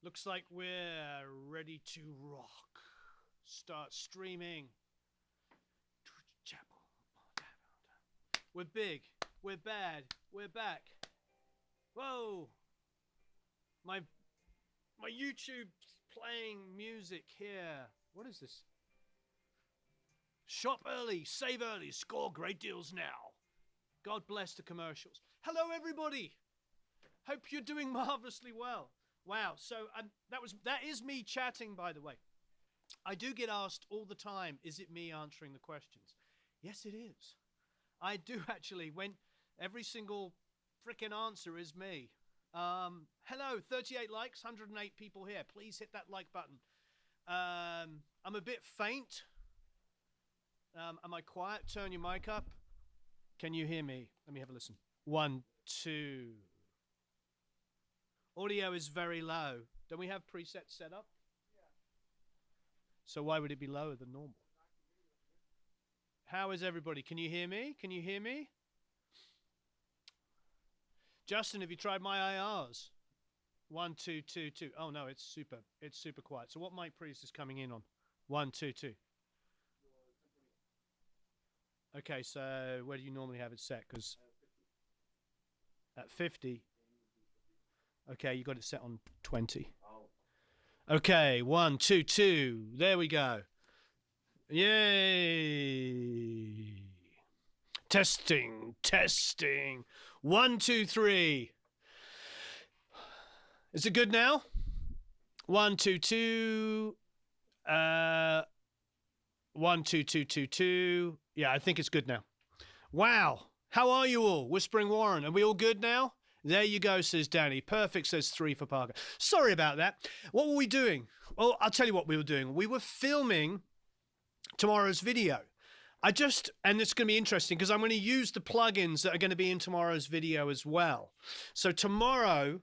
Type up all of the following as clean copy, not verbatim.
Looks like we're ready to rock. Start streaming. We're big. We're bad. We're back. Whoa. My YouTube's playing music here. What is this? Shop early, save early, score great deals now. God bless the commercials. Hello, everybody. Hope you're doing marvelously well. Wow. So that is me chatting, by the way. I do get asked all the time, is it me answering the questions? Yes, it is. I do actually, when every single freaking answer is me. Hello, 38 likes, 108 people here. Please hit that like button. I'm a bit faint. Am I quiet? Turn your mic up. Can you hear me? Let me have a listen. 1, 2. Audio is very low. Don't we have presets set up? Yeah. So why would it be lower than normal? How is everybody? Can you hear me? Can you hear me? Justin, have you tried my IRs? 1, 2, 2, 2. Oh no, it's super quiet. So what mic preset is coming in on? 1, 2, 2. Okay, so where do you normally have it set? Because at 50. Okay, you got it set on 20. Okay, 1, 2, 2. There we go. Yay! Testing, testing. 1, 2, 3. Is it good now? 1, 2, 2. 1, 2, 2, 2, 2. Yeah, I think it's good now. Wow. How are you all? Whispering Warren. Are we all good now? There you go, says Danny. Perfect, says 3 for Parker. Sorry about that. What were we doing? Well, I'll tell you what we were doing. We were filming tomorrow's video. And it's going to be interesting because I'm going to use the plugins that are going to be in tomorrow's video as well. So tomorrow,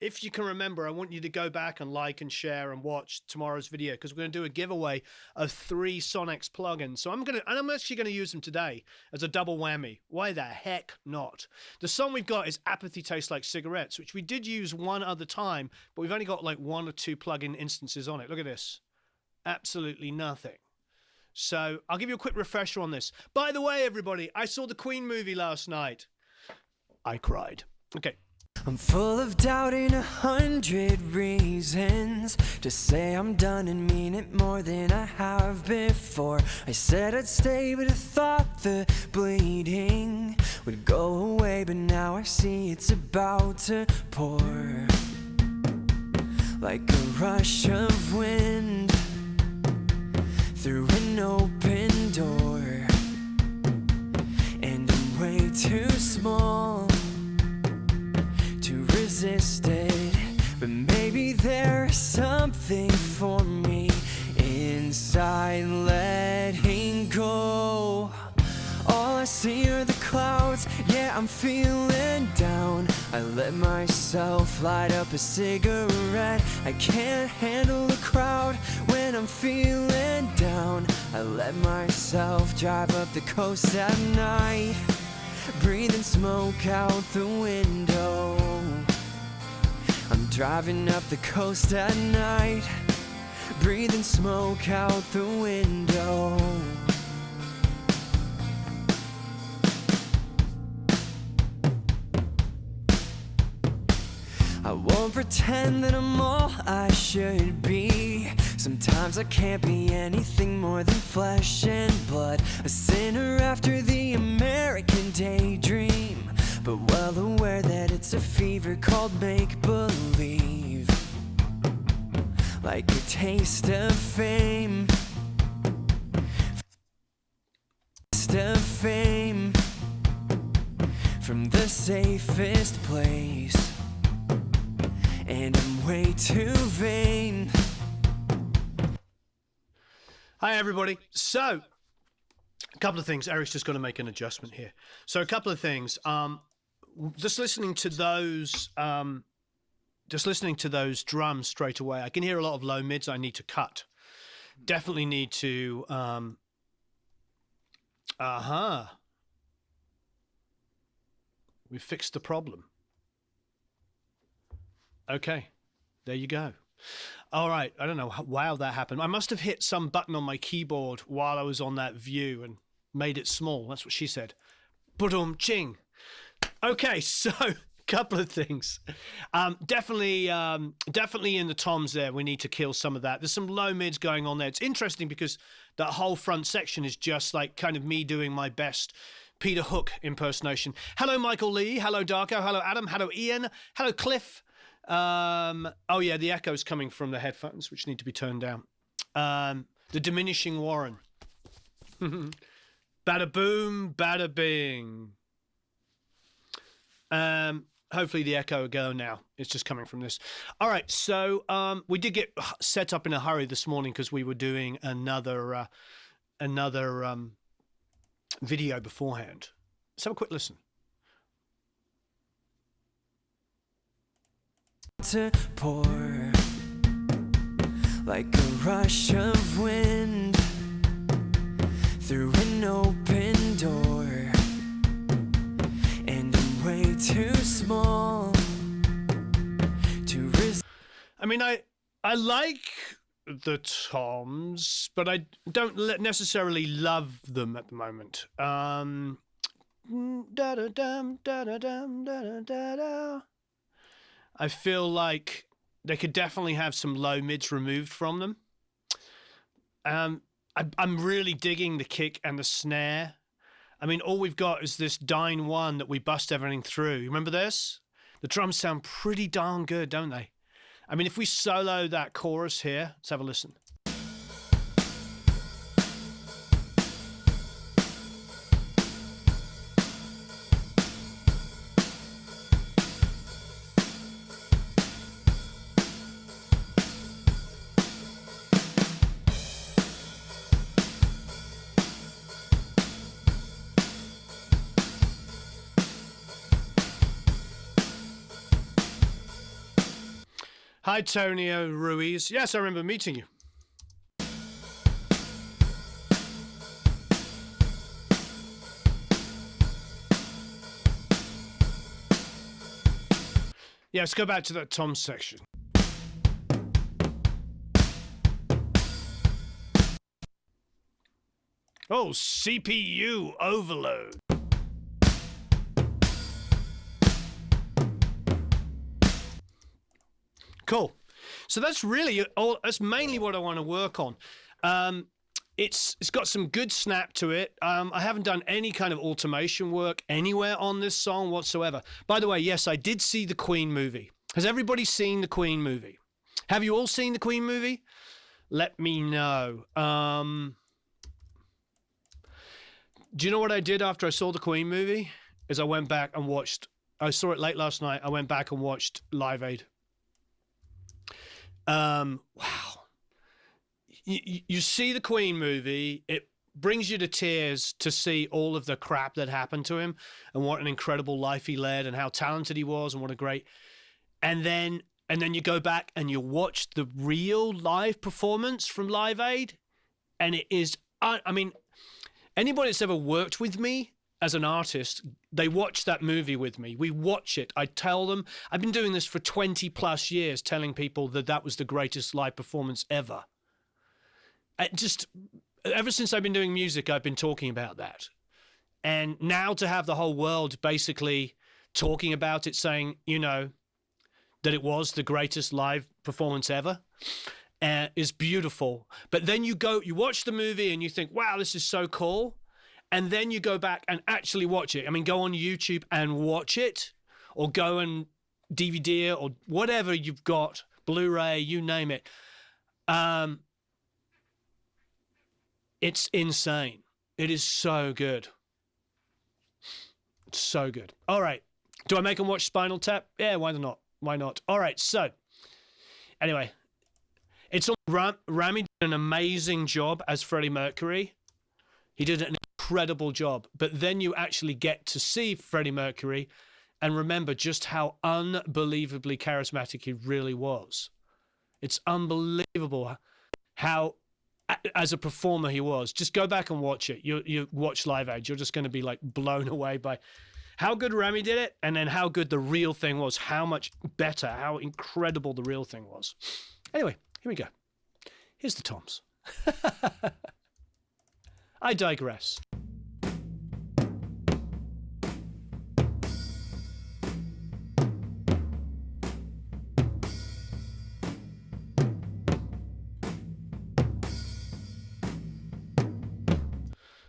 if you can remember, I want you to go back and like and share and watch tomorrow's video because we're going to do a giveaway of 3 Sonex plugins. So I'm actually going to use them today as a double whammy. Why the heck not? The song we've got is Apathy Tastes Like Cigarettes, which we did use one other time, but we've only got like 1 or 2 plugin instances on it. Look at this. Absolutely nothing. So I'll give you a quick refresher on this. By the way, everybody, I saw the Queen movie last night. I cried. Okay. I'm full of doubt and 100 reasons to say I'm done and mean it more than I have before. I said I'd stay, but I thought the bleeding would go away, but now I see it's about to pour like a rush of wind through an open door, and I'm way too small to resist it, but maybe there's something for me inside letting go. All I see are the clouds, yeah, I'm feeling down. I let myself light up a cigarette. I can't handle the crowd when I'm feeling down. I let myself drive up the coast at night, breathing smoke out the window. I'm driving up the coast at night, breathing smoke out the window. I won't pretend that I'm all I should be. Sometimes I can't be anything more than flesh and blood, a sinner after the American daydream, but well aware that it's a fever called make-believe, like a taste of fame, taste of fame from the safest place, and I'm way too vain. Hi, everybody. So, a couple of things. Eric's just going to make an adjustment here. So, a couple of things. Just listening to those drums straight away, I can hear a lot of low mids I need to cut. Definitely need to. We fixed the problem. Okay, there you go. All right. I don't know how that happened. I must have hit some button on my keyboard while I was on that view and made it small. That's what she said. Ching. Okay, so couple of things. Definitely in the toms there, we need to kill some of that. There's some low mids going on there. It's interesting because that whole front section is just like kind of me doing my best Peter Hook impersonation. Hello, Michael Lee. Hello, Darko. Hello, Adam. Hello, Ian. Hello, Cliff. Oh yeah, the echo's coming from the headphones, which need to be turned down. The diminishing Warren. Bada boom, bada bing. Hopefully the echo will go now. It's just coming from this. All right, so we did get set up in a hurry this morning because we were doing another video beforehand. Let's have a quick listen. To pour like a rush of wind through an open door, and I'm way too small to I mean, I like the toms, but I don't necessarily love them at the moment. I feel like they could definitely have some low mids removed from them. I'm really digging the kick and the snare. I mean, all we've got is this Dyne 1 that we bust everything through. You remember this? The drums sound pretty darn good, don't they? I mean, if we solo that chorus here, let's have a listen. Hi, Tonio Ruiz. Yes, I remember meeting you. Yeah, let's go back to that tom section. Oh, CPU overload. Cool. So that's really all. That's mainly what I want to work on. It's got some good snap to it. I haven't done any kind of automation work anywhere on this song whatsoever. By the way, yes, I did see the Queen movie. Has everybody seen the Queen movie? Have you all seen the Queen movie? Let me know. Do you know what I did after I saw the Queen movie? Is I went back and watched. I saw it late last night. I went back and watched Live Aid. Wow. You see the Queen movie, it brings you to tears to see all of the crap that happened to him and what an incredible life he led and how talented he was and what a great, and then you go back and you watch the real live performance from Live Aid, and it is, I mean, anybody that's ever worked with me as an artist, they watch that movie with me. We watch it. I tell them, I've been doing this for 20 plus years, telling people that that was the greatest live performance ever. Ever since I've been doing music, I've been talking about that. And now to have the whole world basically talking about it, saying, you know, that it was the greatest live performance ever, is beautiful. But then you watch the movie and you think, wow, this is so cool. And then you go back and actually watch it. I mean, go on YouTube and watch it, or go and DVD it, or whatever you've got, Blu-ray, you name it. It's insane. It is so good. It's so good. All right. Do I make them watch Spinal Tap? Yeah, why not? Why not? All right. So, anyway, it's on Rami did an amazing job as Freddie Mercury. He did an incredible job. But then you actually get to see Freddie Mercury and remember just how unbelievably charismatic he really was. It's unbelievable how, as a performer, he was. Just go back and watch it. You watch Live Aid. You're just going to be like blown away by how good Rami did it, and then how good the real thing was, how much better, how incredible the real thing was. Anyway, here we go. Here's the toms. I digress.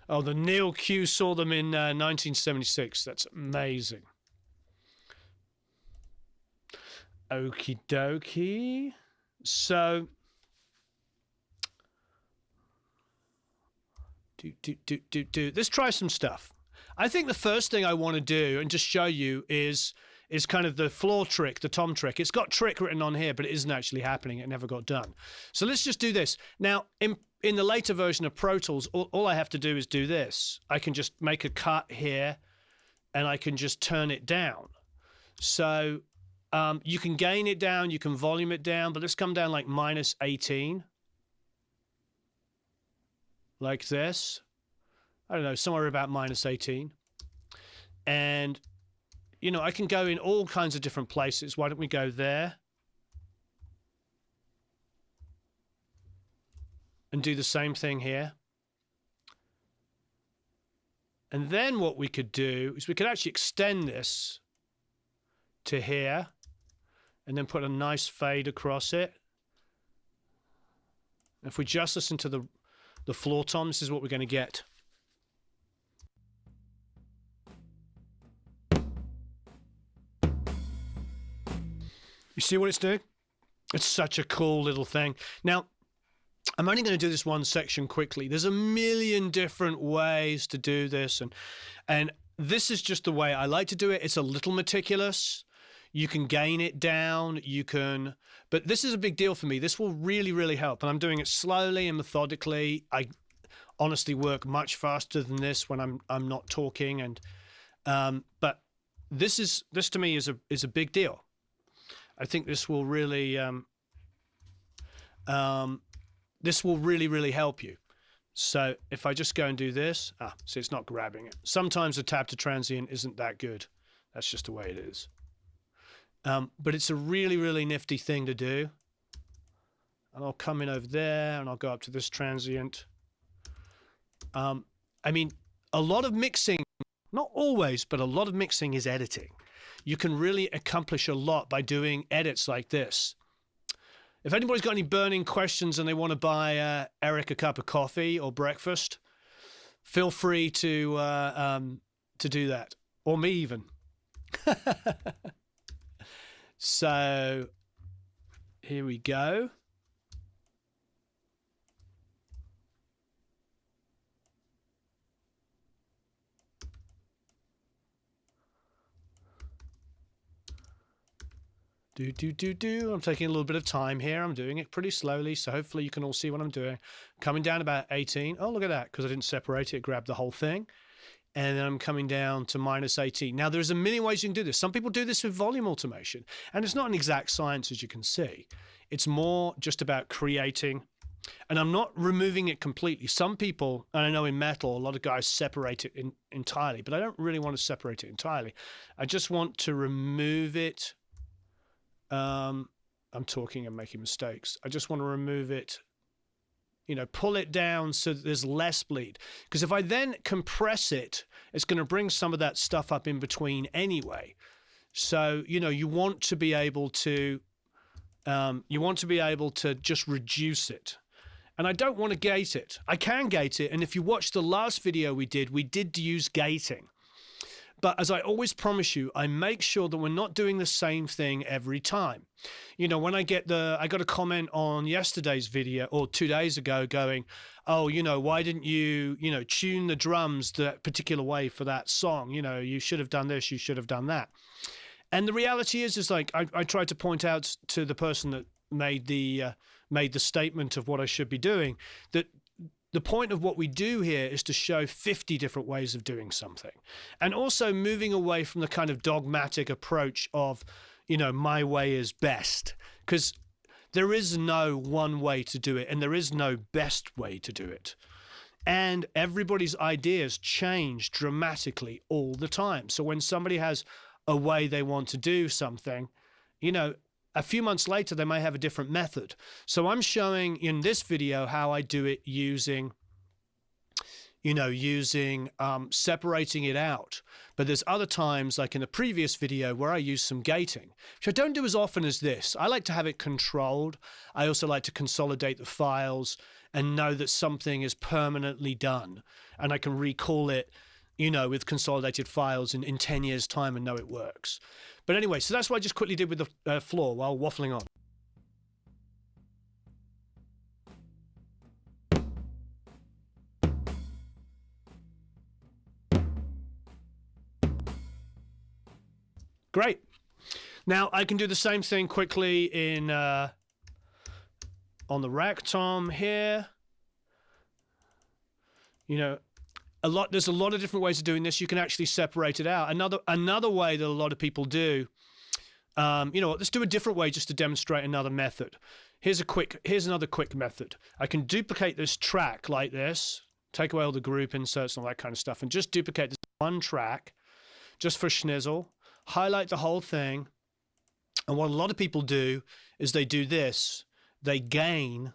Oh, the Neil Q saw them in 1976. That's amazing. Okie dokie. So, let's try some stuff. I think the first thing I want to do and just show you is kind of the floor trick, the tom trick. It's got trick written on here, but it isn't actually happening. It never got done. So let's just do this. Now, in the later version of Pro Tools, all I have to do is do this. I can just make a cut here, and I can just turn it down. So you can gain it down, you can volume it down, but let's come down like -18. Like this. I don't know, somewhere about -18. And, you know, I can go in all kinds of different places. Why don't we go there? And do the same thing here. And then what we could do is we could actually extend this to here and then put a nice fade across it. If we just listen to the floor tom, this is what we're going to get. You see what it's doing? It's such a cool little thing. Now, I'm only going to do this one section quickly. There's a million different ways to do this, and this is just the way I like to do it. It's a little meticulous. You can gain it down, but this is a big deal for me. This will really, really help, and I'm doing it slowly and methodically. I honestly work much faster than this when I'm not talking, and but this to me is a big deal. I think this will really really help you. So if I just go and do this, see, it's not grabbing it. Sometimes the tab to transient isn't that good. That's just the way it is. But it's a really, really nifty thing to do. And I'll come in over there and I'll go up to this transient. I mean, a lot of mixing, not always, but a lot of mixing is editing. You can really accomplish a lot by doing edits like this. If anybody's got any burning questions and they want to buy Eric a cup of coffee or breakfast, feel free to do that, or me even. So here we go. I'm taking a little bit of time here. I'm doing it pretty slowly, so hopefully you can all see what I'm doing. Coming down about 18. Oh, look at that, because I didn't separate it, grabbed the whole thing. And then I'm coming down to -18. Now, there's a million ways you can do this. Some people do this with volume automation, and it's not an exact science, as you can see. It's more just about creating, and I'm not removing it completely. Some people, and I know in metal, a lot of guys separate it entirely, but I don't really want to separate it entirely. I just want to remove it. I'm talking and making mistakes. I just want to remove it, you know, pull it down so that there's less bleed. Because if I then compress it, it's going to bring some of that stuff up in between anyway. So, you know, you want to be able to just reduce it. And I don't want to gate it. I can gate it. And if you watch the last video we did use gating. But as I always promise you, I make sure that we're not doing the same thing every time. You know, when I got a comment on yesterday's video or 2 days ago going, oh, you know, why didn't you, you know, tune the drums that particular way for that song? You know, you should have done this, you should have done that. And the reality is like, I tried to point out to the person that made the statement of what I should be doing, that the point of what we do here is to show 50 different ways of doing something, and also moving away from the kind of dogmatic approach of, you know, my way is best, because there is no one way to do it and there is no best way to do it. And everybody's ideas change dramatically all the time. So when somebody has a way they want to do something, you know, a few months later, they may have a different method. So I'm showing in this video how I do it using separating it out. But there's other times, like in the previous video, where I use some gating, which I don't do as often as this. I like to have it controlled. I also like to consolidate the files and know that something is permanently done. And I can recall it, with consolidated files in 10 years' time and know it works. But anyway, so that's what I just quickly did with the floor while waffling on. Great. Now I can do the same thing quickly in on the rack tom here. There's a lot of different ways of doing this. You can actually separate it out. Another way that a lot of people do, let's do a different way just to demonstrate another method. Here's another quick method. I can duplicate this track like this, take away all the group inserts and all that kind of stuff, and just duplicate this one track just for schnizzle. Highlight the whole thing, and what a lot of people do is they do this. They gain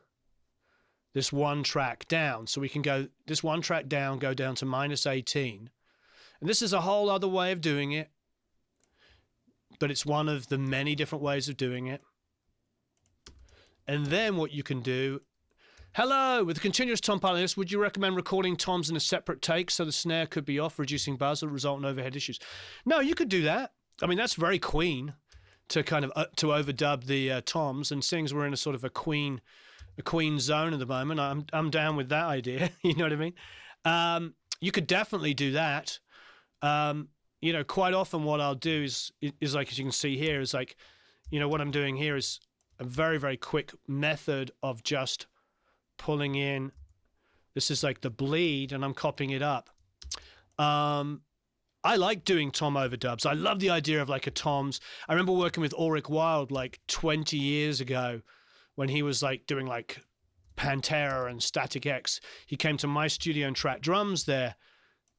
this one track down. So we can go this one track down, go down to -18. And this is a whole other way of doing it, but it's one of the many different ways of doing it. And then what you can do, hello, with the continuous tom pilot list, would you recommend recording toms in a separate take so the snare could be off, reducing buzz or result in overhead issues? No, you could do that. I mean, that's very Queen to kind of to overdub the toms, and seeing as we're in a sort of a Queen zone at the moment, I'm down with that idea. You know what I mean? You could definitely do that. Quite often what I'll do is like, as you can see here, is like, what I'm doing here is a very, very quick method of just pulling in. This is like the bleed, and I'm copying it up. I like doing tom overdubs. I love the idea of like a toms. I remember working with Ulrich Wild like 20 years ago when he was like doing like Pantera and Static X. He came to my studio and tracked drums there,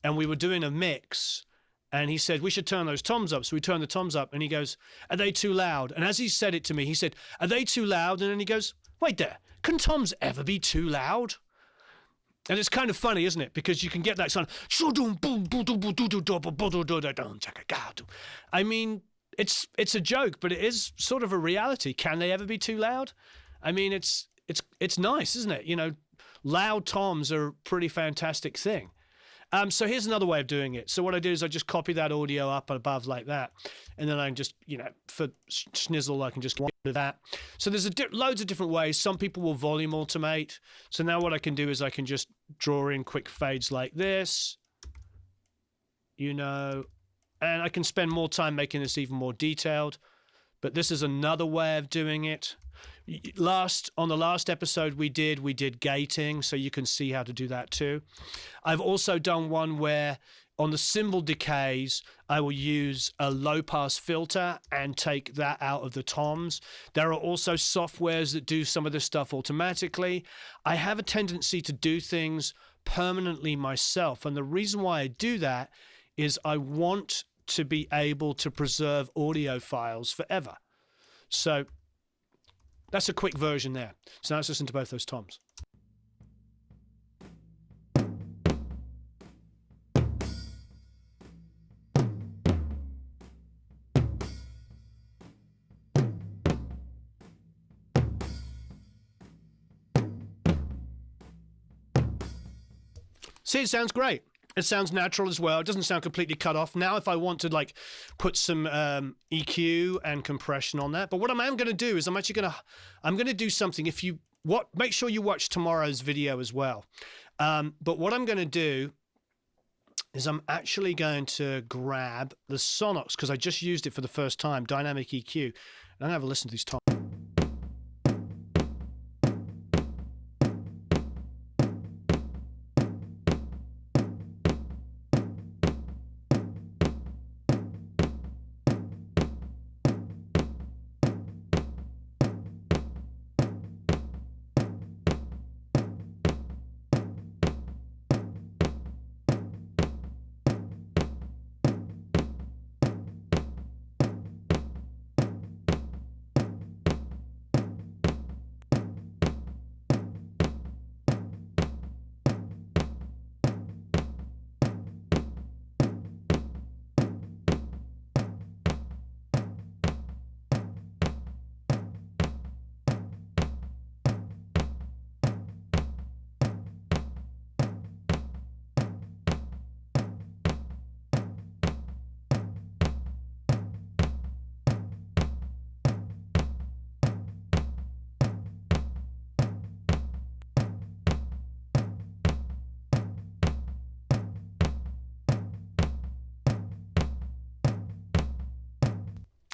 and we were doing a mix, and he said, we should turn those toms up. So we turned the toms up, and he goes, are they too loud? And as he said it to me, he said, are they too loud? And then he goes, wait there, can toms ever be too loud? And it's kind of funny, isn't it? Because you can get that sound. I mean, it's a joke, but it is sort of a reality. Can they ever be too loud? I mean, it's nice, isn't it? Loud toms are a pretty fantastic thing. So here's another way of doing it. So what I do is I just copy that audio up above like that, and then I can just, for schnizzle, I can just get rid of that. So there's loads of different ways. Some people will volume automate. So now what I can do is I can just draw in quick fades like this, and I can spend more time making this even more detailed. But this is another way of doing it. On the last episode we did gating, so you can see how to do that too. I've also done one where on the cymbal decays, I will use a low pass filter and take that out of the toms. There are also softwares that do some of this stuff automatically. I have a tendency to do things permanently myself, and the reason why I do that is I want to be able to preserve audio files forever. So that's a quick version there. So now let's listen to both those toms. See, it sounds great. It sounds natural as well. It doesn't sound completely cut off. Now, if I want to like put some EQ and compression on that, but what I am going to do is I'm going to do something. Make sure you watch tomorrow's video as well. But what I'm going to do is I'm actually going to grab the Sonox, because I just used it for the first time, dynamic EQ, and I'm going to have a listen to these toms.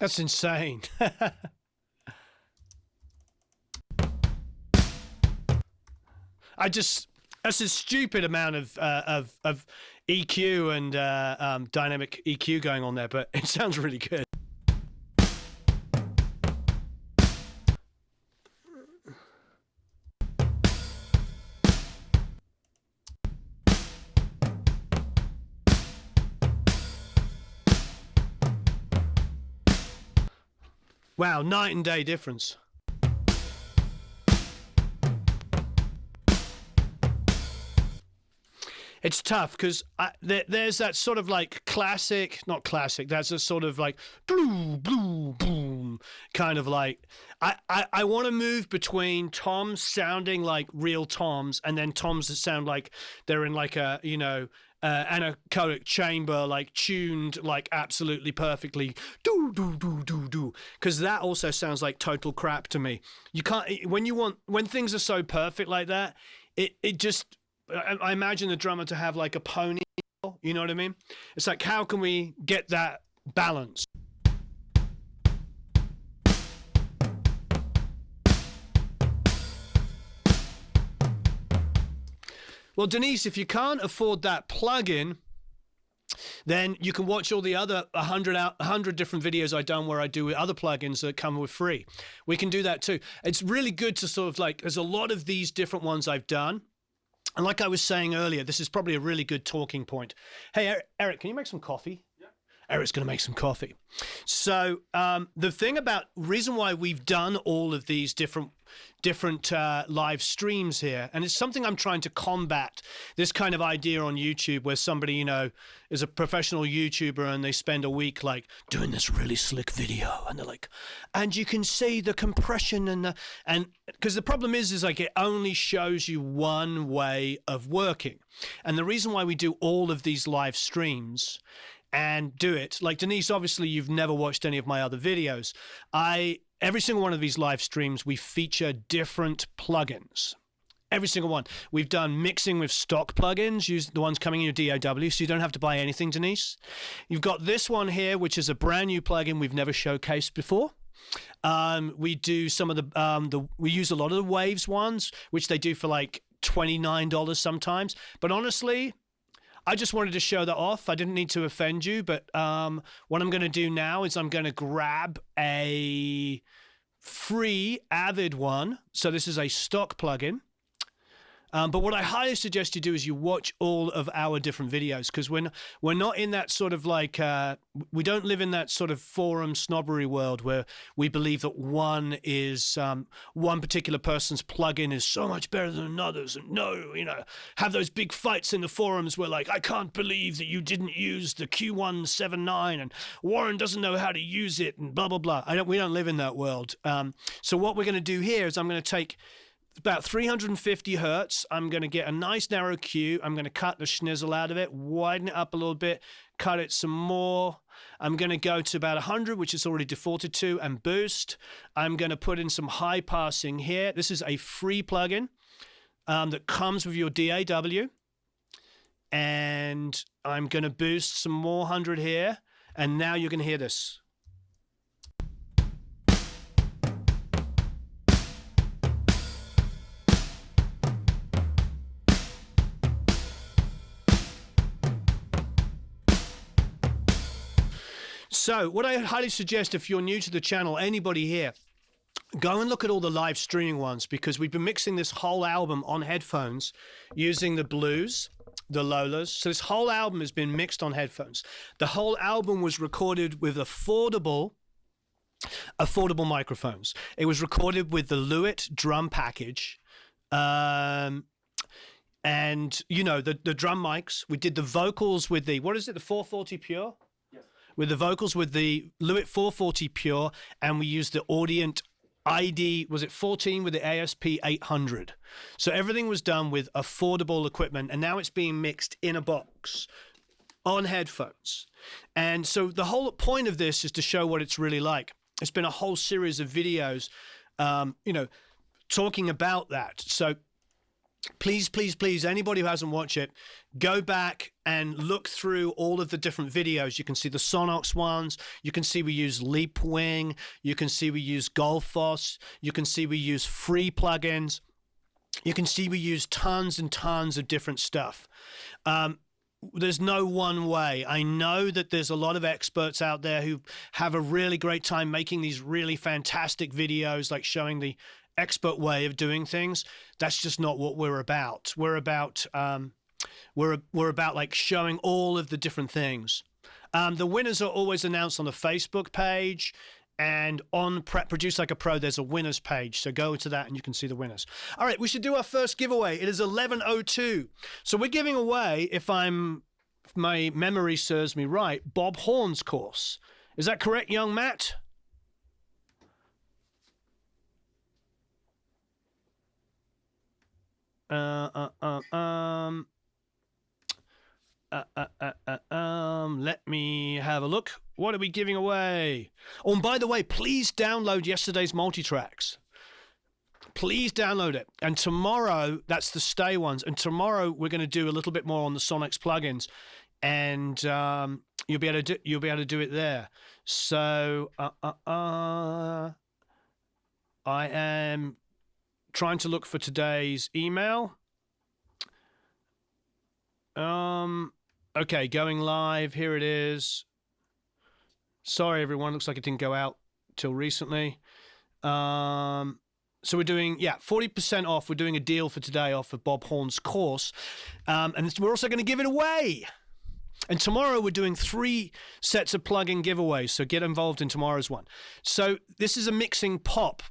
That's insane. That's a stupid amount of EQ and dynamic EQ going on there, but it sounds really good. Wow, night and day difference. It's tough because there's that sort of like classic, not classic, that's a sort of like boom, boom, boom, kind of like, I want to move between toms sounding like real toms and then toms that sound like they're in like a, you know, anechoic chamber, like tuned like absolutely perfectly, do do do do do, because that also sounds like total crap to me. You can't, when things are so perfect like that, it just, I imagine the drummer to have like a pony, you know what I mean? It's like, how can we get that balance? Well, Denise, if you can't afford that plugin, then you can watch all the other 100 different videos I've done where I do other plugins that come with free. We can do that too. It's really good to sort of like, there's a lot of these different ones I've done. And like I was saying earlier, this is probably a really good talking point. Hey, Eric, can you make some coffee? Yeah. Eric's going to make some coffee. So the thing about reason why we've done all of these different live streams here, and it's something I'm trying to combat, this kind of idea on YouTube where somebody, you know, is a professional YouTuber and they spend a week like doing this really slick video and they're like, and you can see the compression and because the problem is like it only shows you one way of working. And the reason why we do all of these live streams and do it, like Denise, obviously you've never watched any of my other videos. Every single one of these live streams, we feature different plugins. Every single one. We've done mixing with stock plugins, use the ones coming in your DAW, so you don't have to buy anything, Denise. You've got this one here, which is a brand new plugin we've never showcased before. We do some of we use a lot of the Waves ones, which they do for like $29 sometimes. But honestly, I just wanted to show that off. I didn't need to offend you, but what I'm going to do now is I'm going to grab a free Avid one. So this is a stock plugin. But what I highly suggest you do is you watch all of our different videos, because we're not in that sort of like, we don't live in that sort of forum snobbery world where we believe that one particular person's plugin is so much better than another's, and no, you know, have those big fights in the forums where like, I can't believe that you didn't use the Q179 and Warren doesn't know how to use it and blah, blah, blah. We don't live in that world. So what we're going to do here is I'm going to take about 350 hertz. I'm going to get a nice narrow Q. I'm going to cut the schnizzle out of it, widen it up a little bit, cut it some more. I'm going to go to about 100, which is already defaulted to, and boost. I'm going to put in some high passing here. This is a free plugin that comes with your DAW. And I'm going to boost some more 100 here. And now you're going to hear this. So what I highly suggest, if you're new to the channel, anybody here, go and look at all the live streaming ones, because we've been mixing this whole album on headphones using the Blues, the Lolas. So this whole album has been mixed on headphones. The whole album was recorded with affordable microphones. It was recorded with the Lewitt drum package. And, you know, the drum mics. We did the vocals with the, what is it, the 440 Pure? With the vocals with the Lewitt 440 Pure, and we used the Audient ID, was it 14 with the ASP 800. So everything was done with affordable equipment, and now it's being mixed in a box on headphones. And so the whole point of this is to show what it's really like. It's been a whole series of videos, you know, talking about that. So please, please, please, anybody who hasn't watched it, go back and look through all of the different videos. You can see the Sonox ones. You can see we use Leapwing. You can see we use Golfos. You can see we use free plugins. You can see we use tons and tons of different stuff. There's no one way. I know that there's a lot of experts out there who have a really great time making these really fantastic videos, like showing the expert way of doing things. That's just not what we're about. We're about we're about like showing all of the different things. The winners are always announced on the Facebook page, and on Produce Like a Pro, there's a winners page. So go to that and you can see the winners. All right, we should do our first giveaway. It is 11:02. So we're giving away, if my memory serves me right, Bob Horn's course. Is that correct, young Matt? Let me have a look. What are we giving away? Oh, and by the way, please download yesterday's multi-tracks. Please download it. And tomorrow, that's the stay ones. And tomorrow we're going to do a little bit more on the Sonox plugins, and you'll be able to do it there. So I am trying to look for today's email. Okay, going live. Here it is. Sorry, everyone. Looks like it didn't go out till recently. So we're doing, 40% off. We're doing a deal for today off of Bob Horn's course. And we're also going to give it away. And tomorrow we're doing 3 sets of plugin giveaways. So get involved in tomorrow's one. So this is a mixing pop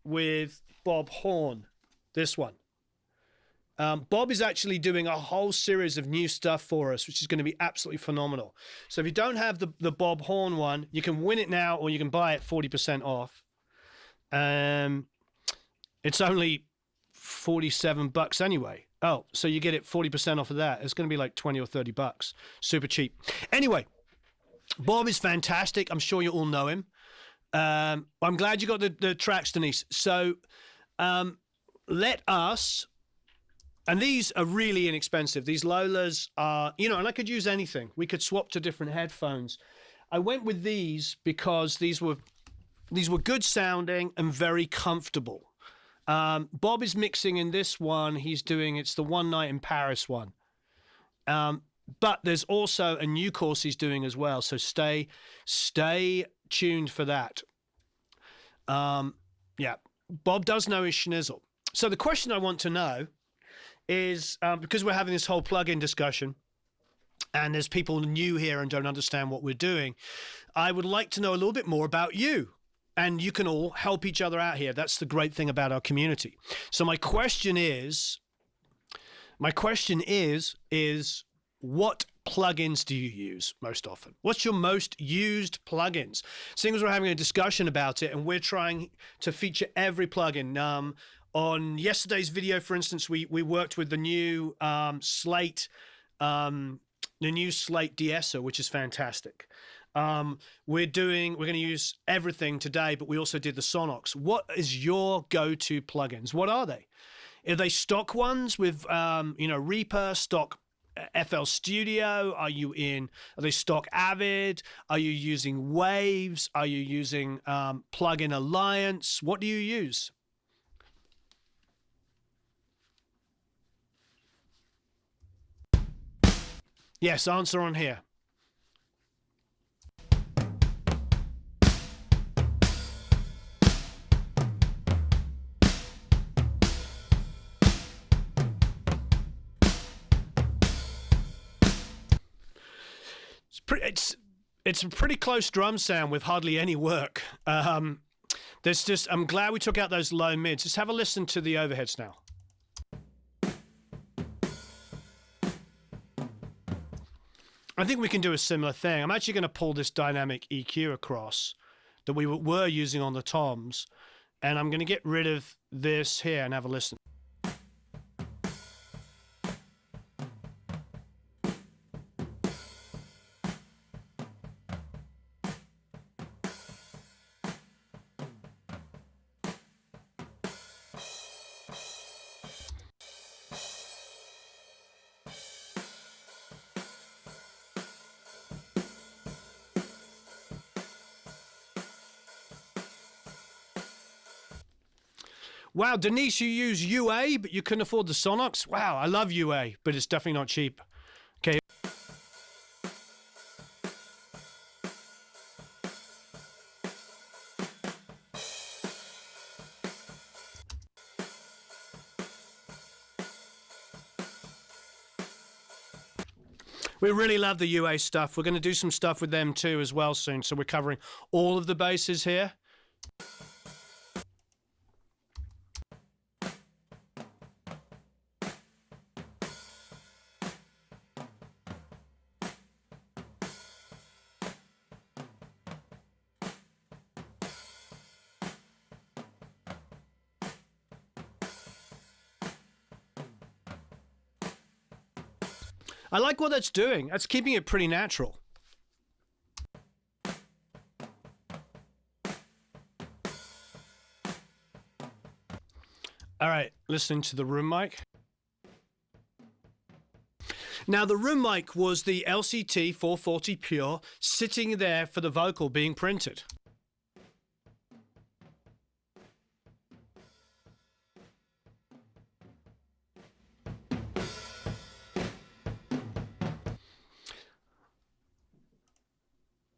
with Bob Horn. This one. Bob is actually doing a whole series of new stuff for us, which is going to be absolutely phenomenal. So if you don't have the Bob Horn one, you can win it now, or you can buy it 40% off. It's only $47 anyway. Oh, so you get it 40% off of that. It's going to be like 20 or 30 bucks. Super cheap. Anyway, Bob is fantastic. I'm sure you all know him. I'm glad you got the tracks, Denise. So let us... And these are really inexpensive. These Lolas are, and I could use anything. We could swap to different headphones. I went with these because these were good sounding and very comfortable. Bob is mixing in this one. It's the One Night in Paris one. But there's also a new course he's doing as well. So stay tuned for that. Bob does know his schnizzle. So the question I want to know is, because we're having this whole plugin discussion and there's people new here and don't understand what we're doing, I would like to know a little bit more about you. And you can all help each other out here. That's the great thing about our community. So my question is what plugins do you use most often? What's your most used plugins? Seeing as we're having a discussion about it and we're trying to feature every plugin, on yesterday's video, for instance, we worked with the new Slate De-esser, which is fantastic. We're going to use everything today, but we also did the Sonox. What is your go-to plugins? What are they? Are they stock ones with Reaper, stock FL Studio? Are they stock Avid? Are you using Waves? Are you using Plugin Alliance? What do you use? Yes, answer on here. It's a pretty close drum sound with hardly any work. I'm glad we took out those low mids. Just have a listen to the overheads now. I think we can do a similar thing. I'm actually going to pull this dynamic EQ across that we were using on the toms, and I'm going to get rid of this here and have a listen. Wow, Denise, you use UA, but you couldn't afford the Sonox? Wow, I love UA, but it's definitely not cheap. Okay. We really love the UA stuff. We're going to do some stuff with them too as well soon. So we're covering all of the bases here. I like what that's doing. That's keeping it pretty natural. All right, listening to the room mic. Now, the room mic was the LCT 440 Pure sitting there for the vocal being printed.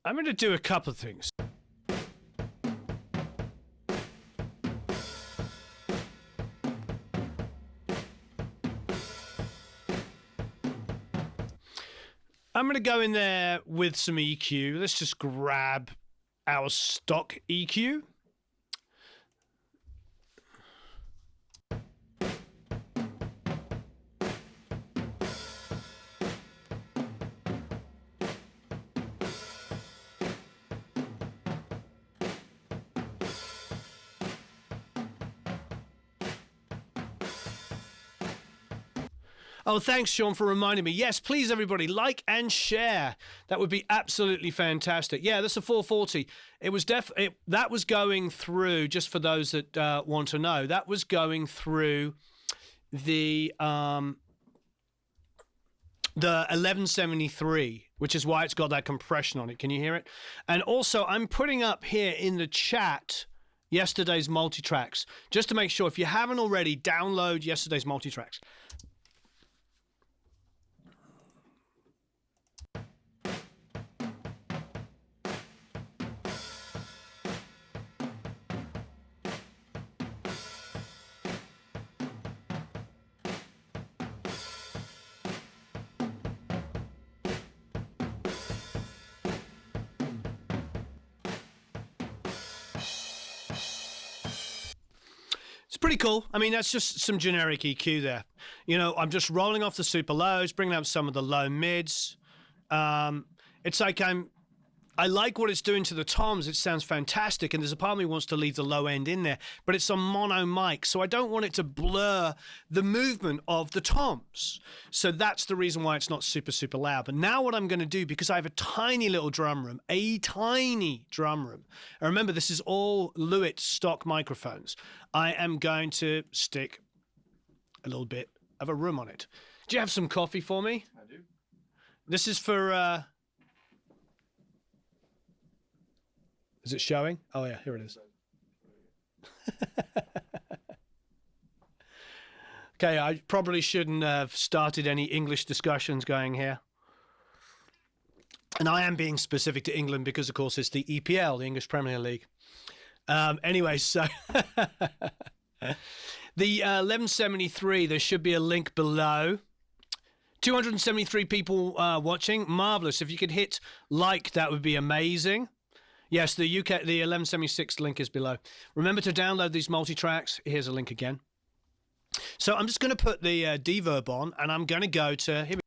I'm going to do a couple of things. I'm going to go in there with some EQ. Let's just grab our stock EQ. Oh, thanks, Sean, for reminding me. Yes, please, everybody, like and share. That would be absolutely fantastic. Yeah, that's a 440. It was that was going through, just for those that want to know, that was going through the 1173, which is why it's got that compression on it. Can you hear it? And also, I'm putting up here in the chat yesterday's multitracks, just to make sure, if you haven't already, download yesterday's multitracks. It's pretty cool. I mean, that's just some generic EQ there. You know, I'm just rolling off the super lows, bringing up some of the low mids. It's like I like what it's doing to the toms. It sounds fantastic, and there's a part of me wants to leave the low end in there, but it's a mono mic, so I don't want it to blur the movement of the toms. So that's the reason why it's not super, super loud. But now what I'm going to do, because I have a tiny little drum room, and remember, this is all Lewitt stock microphones, I am going to stick a little bit of a room on it. Do you have some coffee for me? I do. This is for... Is it showing? Oh, yeah, here it is. Okay, I probably shouldn't have started any English discussions going here. And I am being specific to England because, of course, it's the EPL, the English Premier League. Anyway, so the 1173, there should be a link below. 273 people watching. Marvelous. If you could hit like, that would be amazing. Yes, the UK, the 1176 link is below. Remember to download these multi-tracks. Here's a link again. So I'm just going to put the reverb on, and I'm going to go to... Here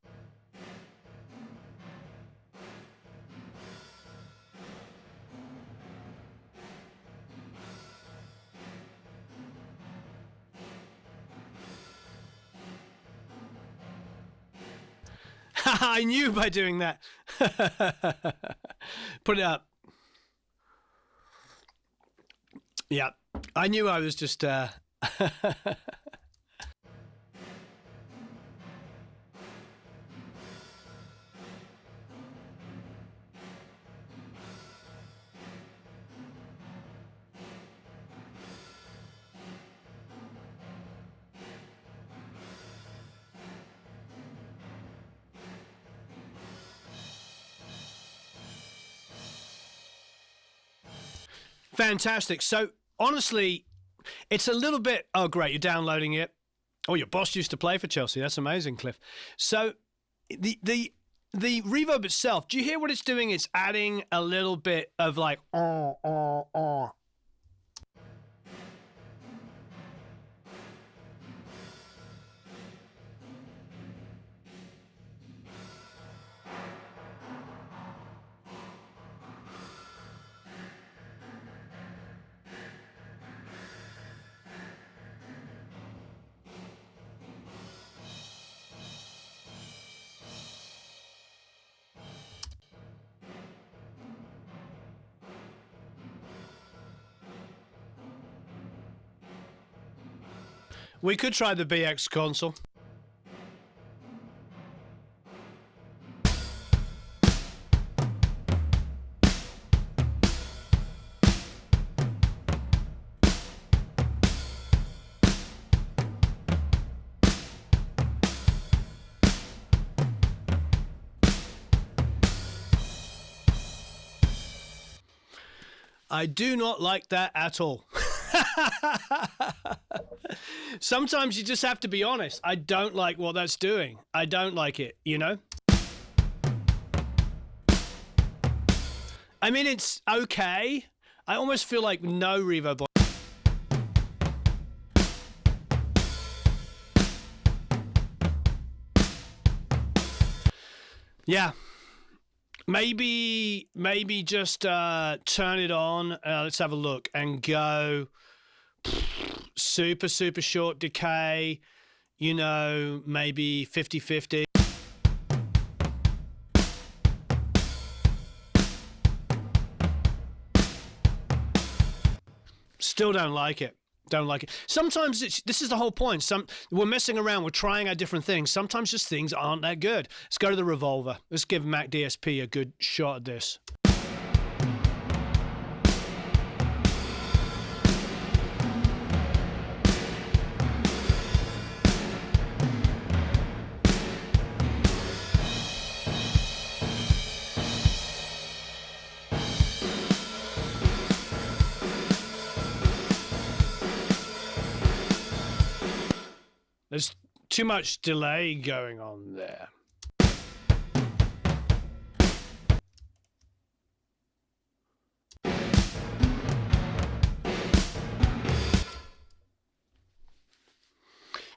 I knew by doing that. Put it up. Yeah, I knew I was just... Fantastic. So honestly, it's a little bit. Oh, great! You're downloading it. Oh, your boss used to play for Chelsea. That's amazing, Cliff. So the reverb itself. Do you hear what it's doing? It's adding a little bit of like We could try the BX console. I do not like that at all. Sometimes you just have to be honest. I don't like what that's doing. I don't like it, you know? I mean, it's okay. I almost feel like no reverb. Yeah. Maybe just turn it on. Let's have a look and go super short decay, you know, maybe 50-50. Still don't like it. Don't like it. Sometimes this is the whole point. We're messing around. We're trying out different things. Sometimes just things aren't that good. Let's go to the Revolver. Let's give Mac DSP a good shot at this. There's too much delay going on there.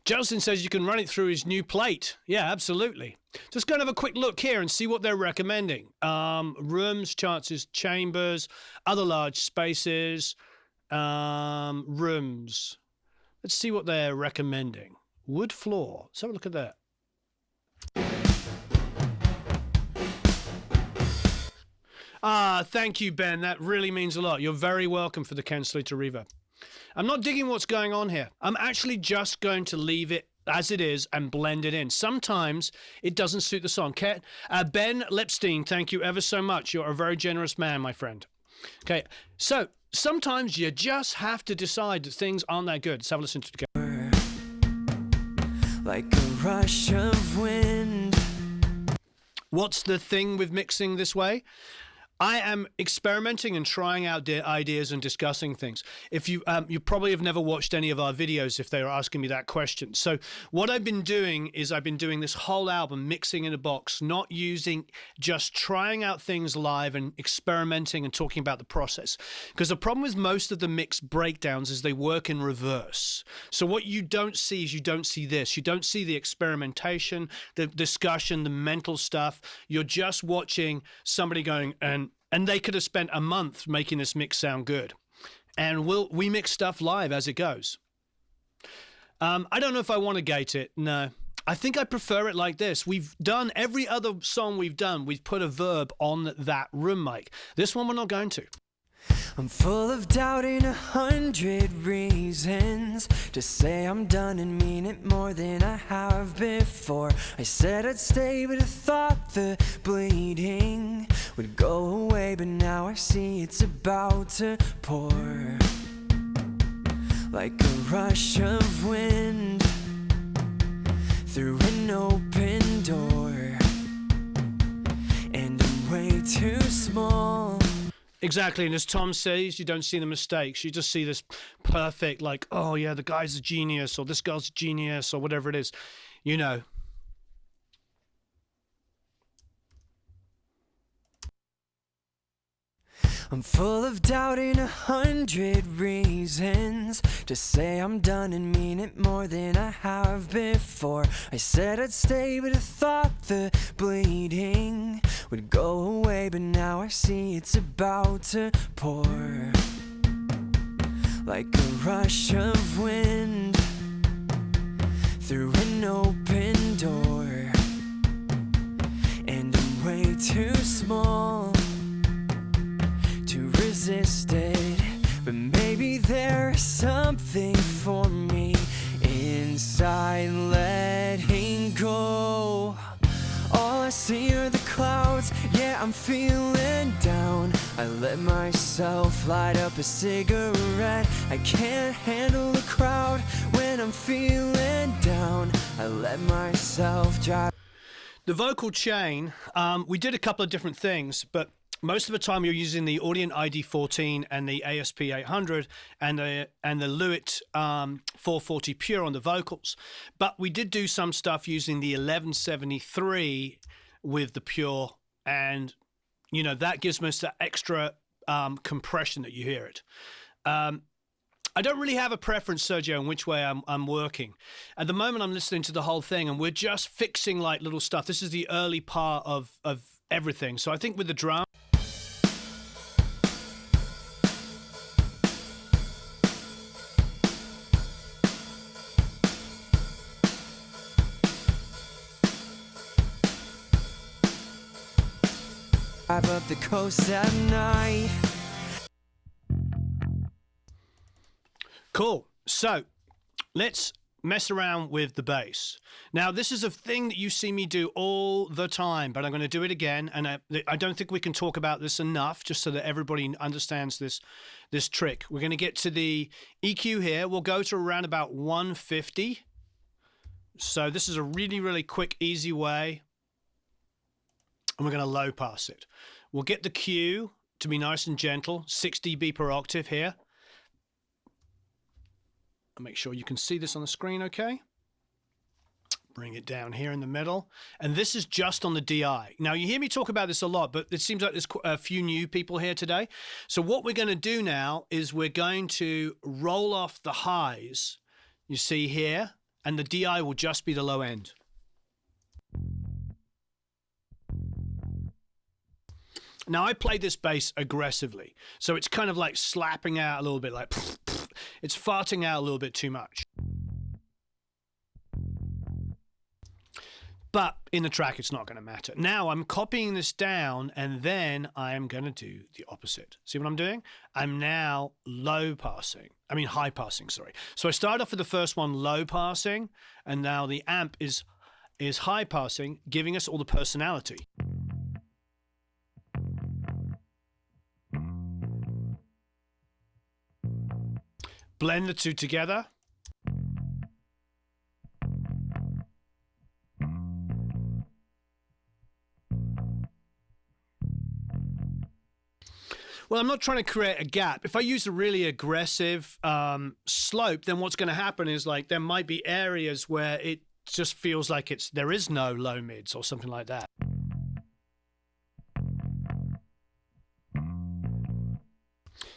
Justin says you can run it through his new plate. Yeah, absolutely. Just go and have a quick look here and see what they're recommending. Rooms, chances, chambers, other large spaces, rooms. Let's see what they're recommending. Wood floor. Let's have a look at that. Thank you, Ben. That really means a lot. You're very welcome for the Ken Slater reverb. I'm not digging what's going on here. I'm actually just going to leave it as it is and blend it in. Sometimes it doesn't suit the song. Ben Lipstein, thank you ever so much. You're a very generous man, my friend. Okay, so sometimes you just have to decide that things aren't that good. Let's have a listen to it again. Like a rush of wind. What's the thing with mixing this way? I am experimenting and trying out ideas and discussing things. If you probably have never watched any of our videos if they are asking me that question. So what I've been doing is I've been doing this whole album mixing in a box, not using, just trying out things live and experimenting and talking about the process. Because the problem with most of the mix breakdowns is they work in reverse. So what you don't see is you don't see this. You don't see the experimentation, the discussion, the mental stuff. You're just watching somebody going, and they could have spent a month making this mix sound good. And we mix stuff live as it goes. I don't know if I want to gate it. No. I think I prefer it like this. We've done every other song we've done. We've put a verb on that room mic. This one we're not going to. I'm full of doubting 100 reasons to say I'm done and mean it more than I have before. I said I'd stay, but I thought the bleeding would go away, but now I see it's about to pour. Like a rush of wind through an open door, and I'm way too small. Exactly. And as Tom says, you don't see the mistakes. You just see this perfect, like, oh, yeah, the guy's a genius, or this girl's a genius, or whatever it is, you know. I'm full of doubt and 100 reasons to say I'm done and mean it more than I have before. I said I'd stay, but I thought the bleeding would go away, but now I see it's about to pour like a rush of wind through an open door, and I'm way too small to resist it, but maybe there's something for me inside letting go. All I see are the clouds, yeah, I'm feeling down. I let myself light up a cigarette. I can't handle the crowd when I'm feeling down. I let myself drive. The vocal chain, we did a couple of different things, but most of the time you're using the Audient ID14 and the ASP 800 and the Lewitt 440 Pure on the vocals. But we did do some stuff using the 1173 with the Pure, and you know that gives us that extra compression that you hear it. I don't really have a preference, Sergio, in which way I'm working. At the moment, I'm listening to the whole thing, and we're just fixing like little stuff. This is the early part of everything. So I think with the drum. Drive up the coast at night. Cool. So let's mess around with the bass. Now, this is a thing that you see me do all the time, but I'm going to do it again. And I don't think we can talk about this enough, just so that everybody understands this trick. We're going to get to the EQ here. We'll go to around about 150. So this is a really, really quick, easy way. And we're going to low pass it. We'll get the Q to be nice and gentle, 6 dB per octave here. I'll make sure you can see this on the screen, okay? Bring it down here in the middle. And this is just on the DI. Now, you hear me talk about this a lot, but it seems like there's a few new people here today. So what we're going to do now is we're going to roll off the highs, you see here, and the DI will just be the low end. Now, I play this bass aggressively, so it's kind of like slapping out a little bit, like it's farting out a little bit too much. But in the track, it's not going to matter. Now, I'm copying this down, and then I am going to do the opposite. See what I'm doing? I'm now high passing, sorry. So I start off with the first one low passing, and now the amp is high passing, giving us all the personality. Blend the two together. Well, I'm not trying to create a gap. If I use a really aggressive slope, then what's going to happen is like there might be areas where it just feels like there is no low mids or something like that.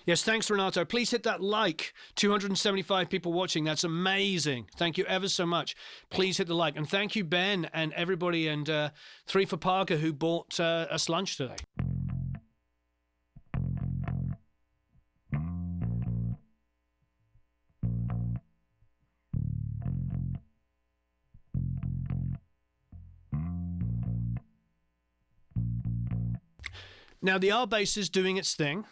Yes, thanks, Renato. Please hit that like. 275 people watching. That's amazing. Thank you ever so much. Please hit the like. And thank you, Ben, and everybody, and 3 for Parker, who bought us lunch today. Now, the R bass is doing its thing.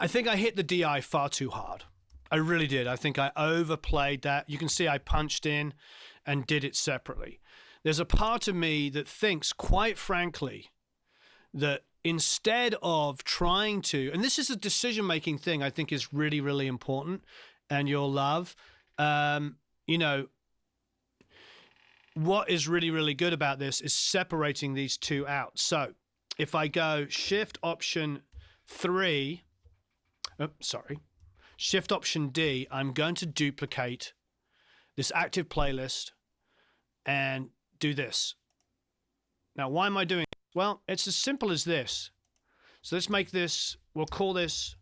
I think I hit the DI far too hard. I really did. I think I overplayed that. You can see I punched in and did it separately. There's a part of me that thinks, quite frankly, that instead of trying to, and this is a decision-making thing I think is really, really important, and you'll love, you know, what is really, really good about this is separating these two out. So if I go Shift Option 3, Shift Option D, I'm going to duplicate this active playlist and do this. Now, why am I doing it? Well, it's as simple as this. So let's make this, we'll call this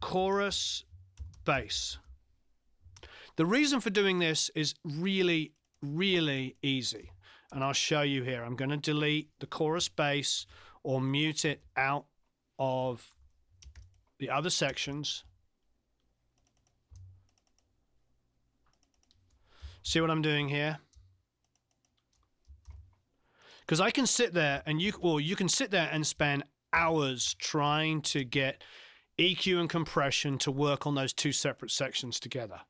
chorus bass. The reason for doing this is really, really easy. And I'll show you here. I'm going to delete the chorus bass or mute it out of the other sections. See what I'm doing here? Because I can sit there and you can sit there and spend hours trying to get EQ and compression to work on those two separate sections together.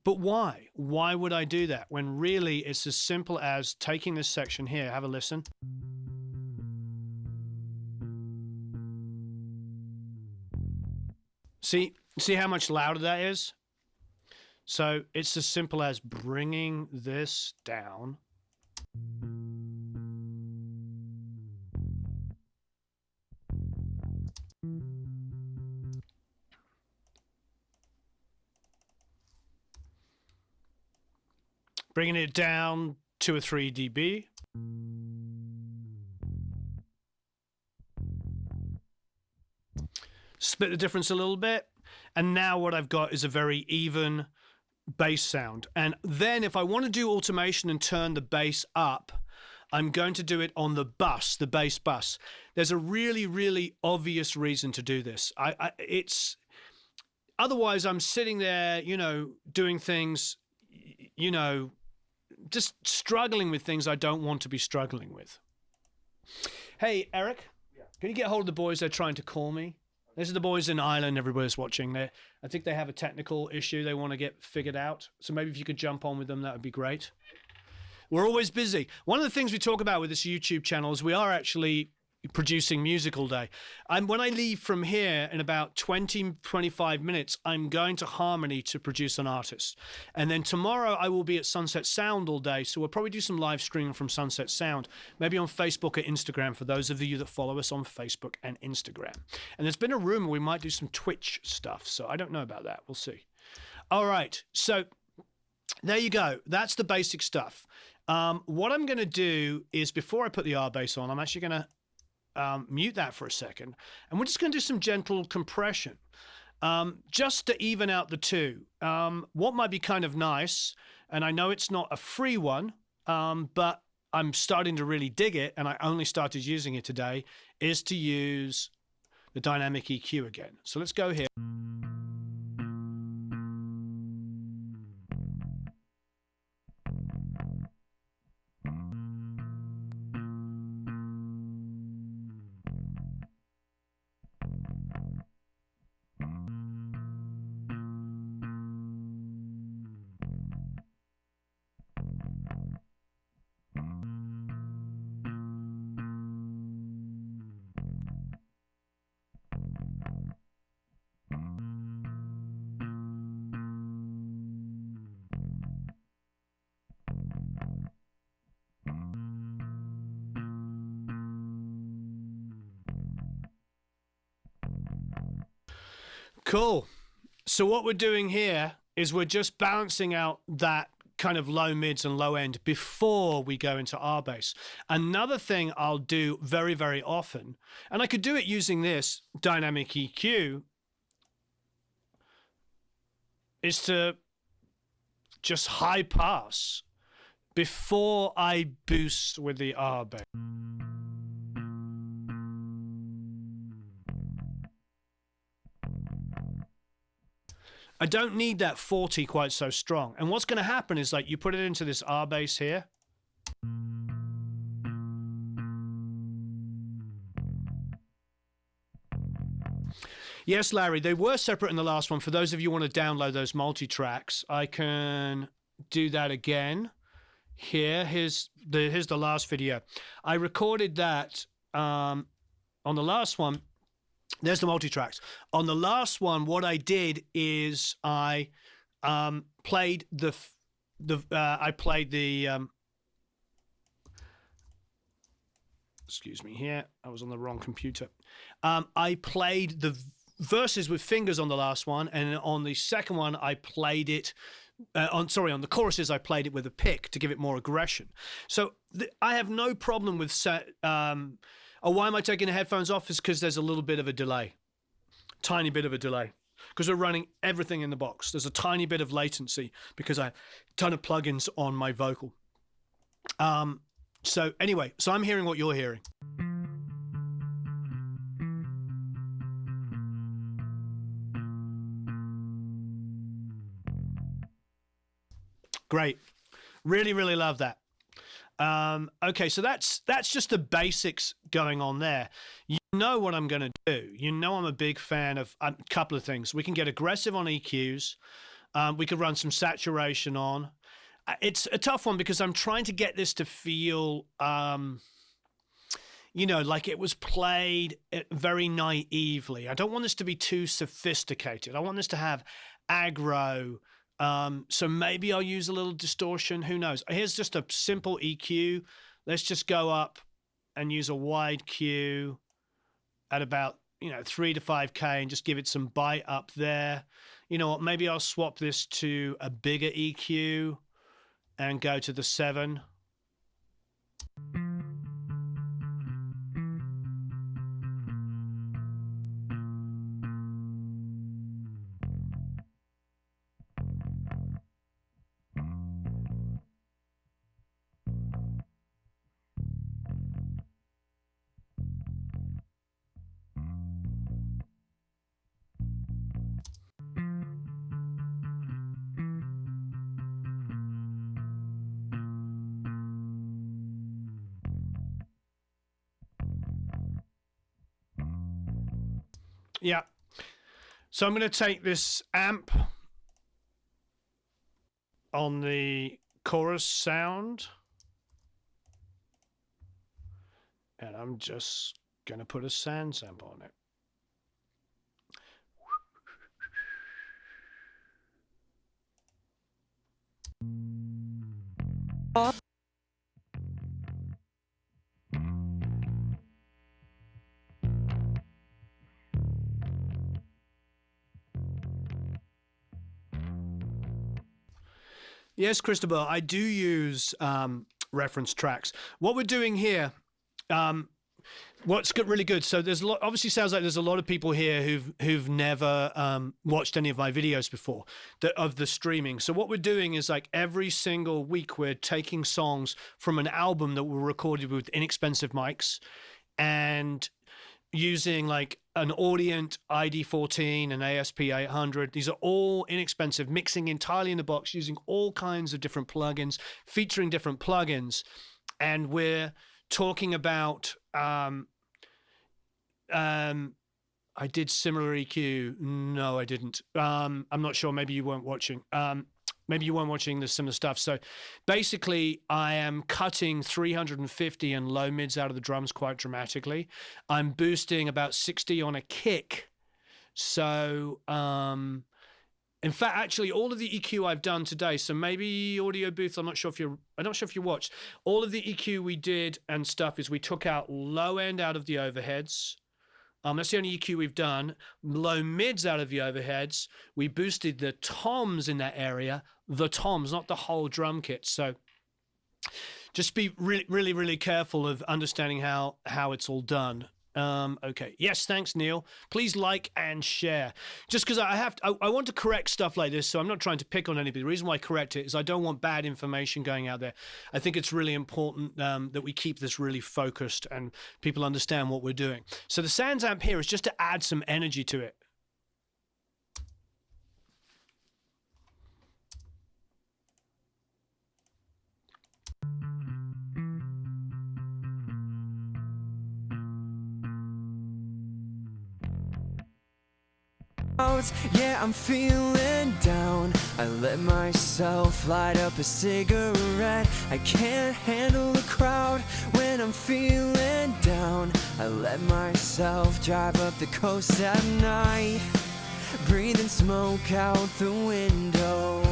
But why? Why would I do that when really it's as simple as taking this section here, have a listen. See how much louder that is? So it's as simple as bringing this down. Bringing it down 2 or 3 dB. Split the difference a little bit. And now what I've got is a very even bass sound. And then if I want to do automation and turn the bass up, I'm going to do it on the bus, the bass bus. There's a really, really obvious reason to do this. Otherwise I'm sitting there, doing things, just struggling with things I don't want to be struggling with. Hey, Eric, can you get hold of the boys? They're trying to call me. These are the boys in Ireland. Everybody's watching there. I think they have a technical issue they want to get figured out. So maybe if you could jump on with them, that would be great. We're always busy. One of the things we talk about with this YouTube channel is we are actually producing music all day. When I leave from here in about 20-25 minutes, I'm going to Harmony to produce an artist. And then tomorrow I will be at Sunset Sound all day. So we'll probably do some live streaming from Sunset Sound, maybe on Facebook or Instagram for those of you that follow us on Facebook and Instagram. And there's been a rumor we might do some Twitch stuff. So I don't know about that. We'll see. All right. So there you go. That's the basic stuff. What I'm going to do is before I put the R bass on, I'm actually going to mute that for a second, and we're just going to do some gentle compression just to even out the two. What might be kind of nice, and I know it's not a free one, but I'm starting to really dig it, and I only started using it today, is to use the dynamic EQ again. So let's go here. Cool. So what we're doing here is we're just balancing out that kind of low mids and low end before we go into R bass. Another thing I'll do very, very often, and I could do it using this dynamic EQ, is to just high pass before I boost with the R bass. I don't need that 40 quite so strong. And what's going to happen is like you put it into this R bass here. Yes, Larry, they were separate in the last one. For those of you who want to download those multi-tracks, I can do that again. Here's the last video. I recorded that on the last one. There's the multi-tracks. On the last one, what I did is I played I played the excuse me here, I was on the wrong computer. I played the verses with fingers on the last one, and on the second one I played it on the choruses I played it with a pick to give it more aggression. So I have no problem with why am I taking the headphones off? Is because there's a little bit of a delay, tiny bit of a delay, because we're running everything in the box. There's a tiny bit of latency because I have a ton of plugins on my vocal. So anyway, so I'm hearing what you're hearing. Great. Really, really love that. Okay, so that's just the basics going on there. You know what I'm going to do. You know I'm a big fan of a couple of things. We can get aggressive on EQs. We could run some saturation on. It's a tough one because I'm trying to get this to feel, like it was played very naively. I don't want this to be too sophisticated. I want this to have aggro. So maybe I'll use a little distortion. Who knows? Here's just a simple EQ. Let's just go up and use a wide Q at about, 3 to 5K and just give it some bite up there. You know what? Maybe I'll swap this to a bigger EQ and go to the 7. Yeah. So I'm going to take this amp on the chorus sound, and I'm just going to put a sand sample on it. Yes, Christopher, I do use reference tracks. What we're doing here, what's really good. So there's a lot. Obviously, sounds like there's a lot of people here who've never watched any of my videos before of the streaming. So what we're doing is like every single week we're taking songs from an album that were recorded with inexpensive mics, and using like an Audient ID14 and ASP800. These are all inexpensive, mixing entirely in the box, using all kinds of different plugins, featuring different plugins. And we're talking about, I did similar EQ. No, I didn't. I'm not sure. Maybe you weren't watching. Maybe you weren't watching the similar stuff. So basically, I am cutting 350 and low mids out of the drums quite dramatically. I'm boosting about 60 on a kick. So, in fact, actually, all of the EQ I've done today. So maybe audio booth. I'm not sure if you watched. All of the EQ we did and stuff is we took out low end out of the overheads. That's the only EQ we've done. Low mids out of the overheads. We boosted the toms in that area. The toms, not the whole drum kit. So just be really, really, really careful of understanding how it's all done. Okay. Yes, thanks, Neil. Please like and share. Just because I want to correct stuff like this, so I'm not trying to pick on anybody. The reason why I correct it is I don't want bad information going out there. I think it's really important that we keep this really focused and people understand what we're doing. So the Sans amp here is just to add some energy to it. Yeah, I'm feeling down. I let myself light up a cigarette. I can't handle the crowd when I'm feeling down. I let myself drive up the coast at night. breathing smoke out the window.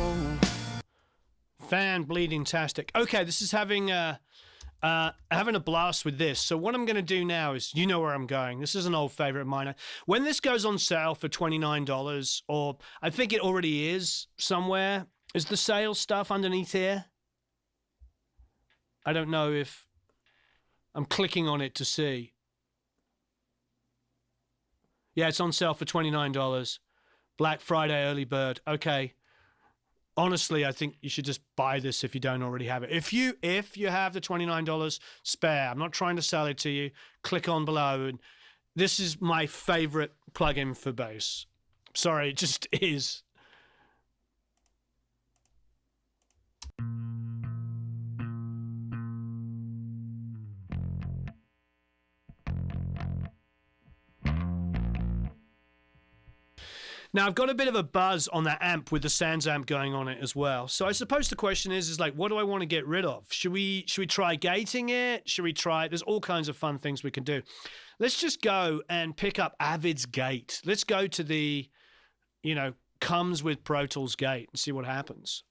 Fan bleeding-tastic. Okay, this is having a blast with this. So what I'm going to do now is, you know where I'm going. This is an old favorite of mine. When this goes on sale for $29, or I think it already is somewhere, is the sale stuff underneath here? I don't know if I'm clicking on it to see. Yeah, it's on sale for $29. Black Friday early bird. Okay. Honestly, I think you should just buy this if you don't already have it. If you have the $29 spare, I'm not trying to sell it to you. Click on below. And this is my favorite plugin for bass. Sorry, it just is. Now, I've got a bit of a buzz on that amp with the Sans amp going on it as well. So I suppose the question is like, what do I want to get rid of? Should we try gating it? Should we try? There's all kinds of fun things we can do. Let's just go and pick up Avid's gate. Let's go to the, comes with Pro Tools gate and see what happens.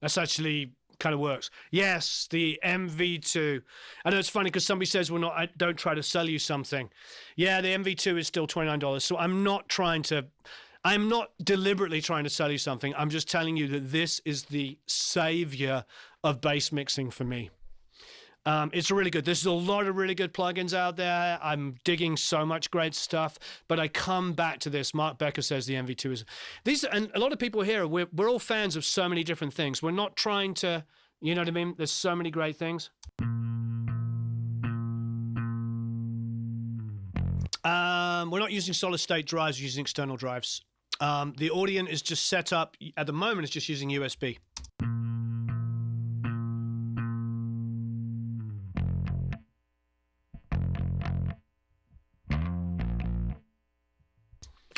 That's actually kind of works. Yes, the MV2. I know it's funny because somebody says, well, I don't try to sell you something. Yeah, the MV2 is still $29. So I'm not deliberately trying to sell you something. I'm just telling you that this is the savior of bass mixing for me. It's really good. There's a lot of really good plugins out there. I'm digging so much great stuff, but I come back to this. Mark Becker says the MV2 is and a lot of people here, we're all fans of so many different things. We're not trying to, you know what I mean? There's so many great things. We're not using solid state drives, we're using external drives. The Audient is just set up at the moment, it's just using USB.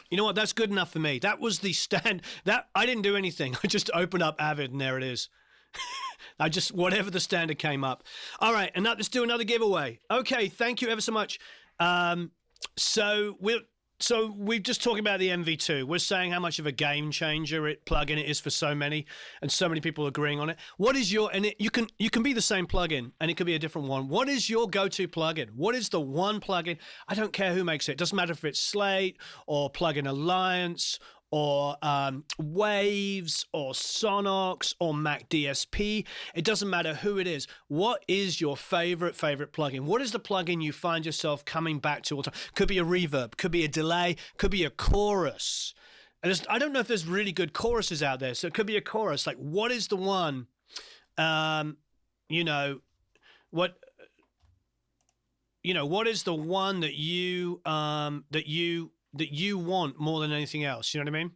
You know what? That's good enough for me. That was the stand. That I didn't do anything. I just opened up Avid and there it is. Whatever the standard came up. All right, and now let's do another giveaway. Okay, thank you ever so much. So we've just talking about the MV2. We're saying how much of a game changer plugin it is for so many, and so many people agreeing on it. What is your you can be the same plugin, and it could be a different one. What is your go-to plugin? What is the one plugin? I don't care who makes it. It doesn't matter if it's Slate or Plugin Alliance or Waves or Sonox or Mac DSP. It doesn't matter who it is. What is your favorite plugin? What is the plugin you find yourself coming back to all the time? Could be a reverb, could be a delay, could be a chorus. I don't know if there's really good choruses out there, so it could be a chorus. Like, what is the one, what is the one that you want more than anything else? You know what I mean?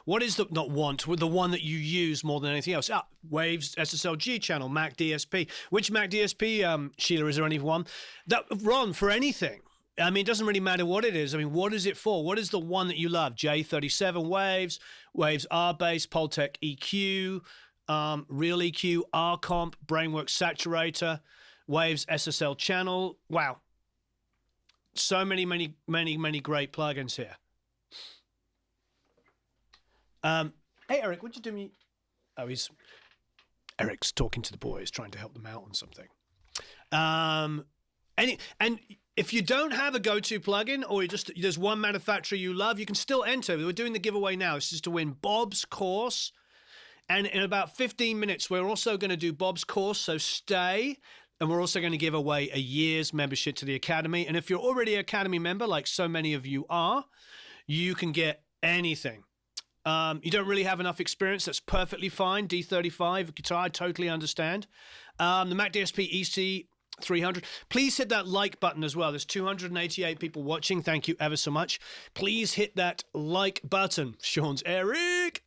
What is the one that you use more than anything else? Waves, SSLG channel, Mac DSP. Which Mac DSP, Sheila, is there any one? Ron, for anything. I mean, it doesn't really matter what it is. I mean, what is it for? What is the one that you love? J37 Waves R-Bass, Pultec EQ, Real EQ, R-Comp, Brainworks Saturator, Waves SSL channel. Wow. So many great plugins here. Hey, Eric, would you do me? Oh, Eric's talking to the boys, trying to help them out on something. And if you don't have a go-to plugin, or there's one manufacturer you love, you can still enter. We're doing the giveaway now. It's just to win Bob's course. And in about 15 minutes, we're also going to do Bob's course, so stay. And we're also going to give away a year's membership to the Academy. And if you're already an Academy member, like so many of you are, you can get anything. You don't really have enough experience. That's perfectly fine. D35 guitar, I totally understand. The Mac DSP EC300. Please hit that like button as well. There's 288 people watching. Thank you ever so much. Please hit that like button. Sean's Eric.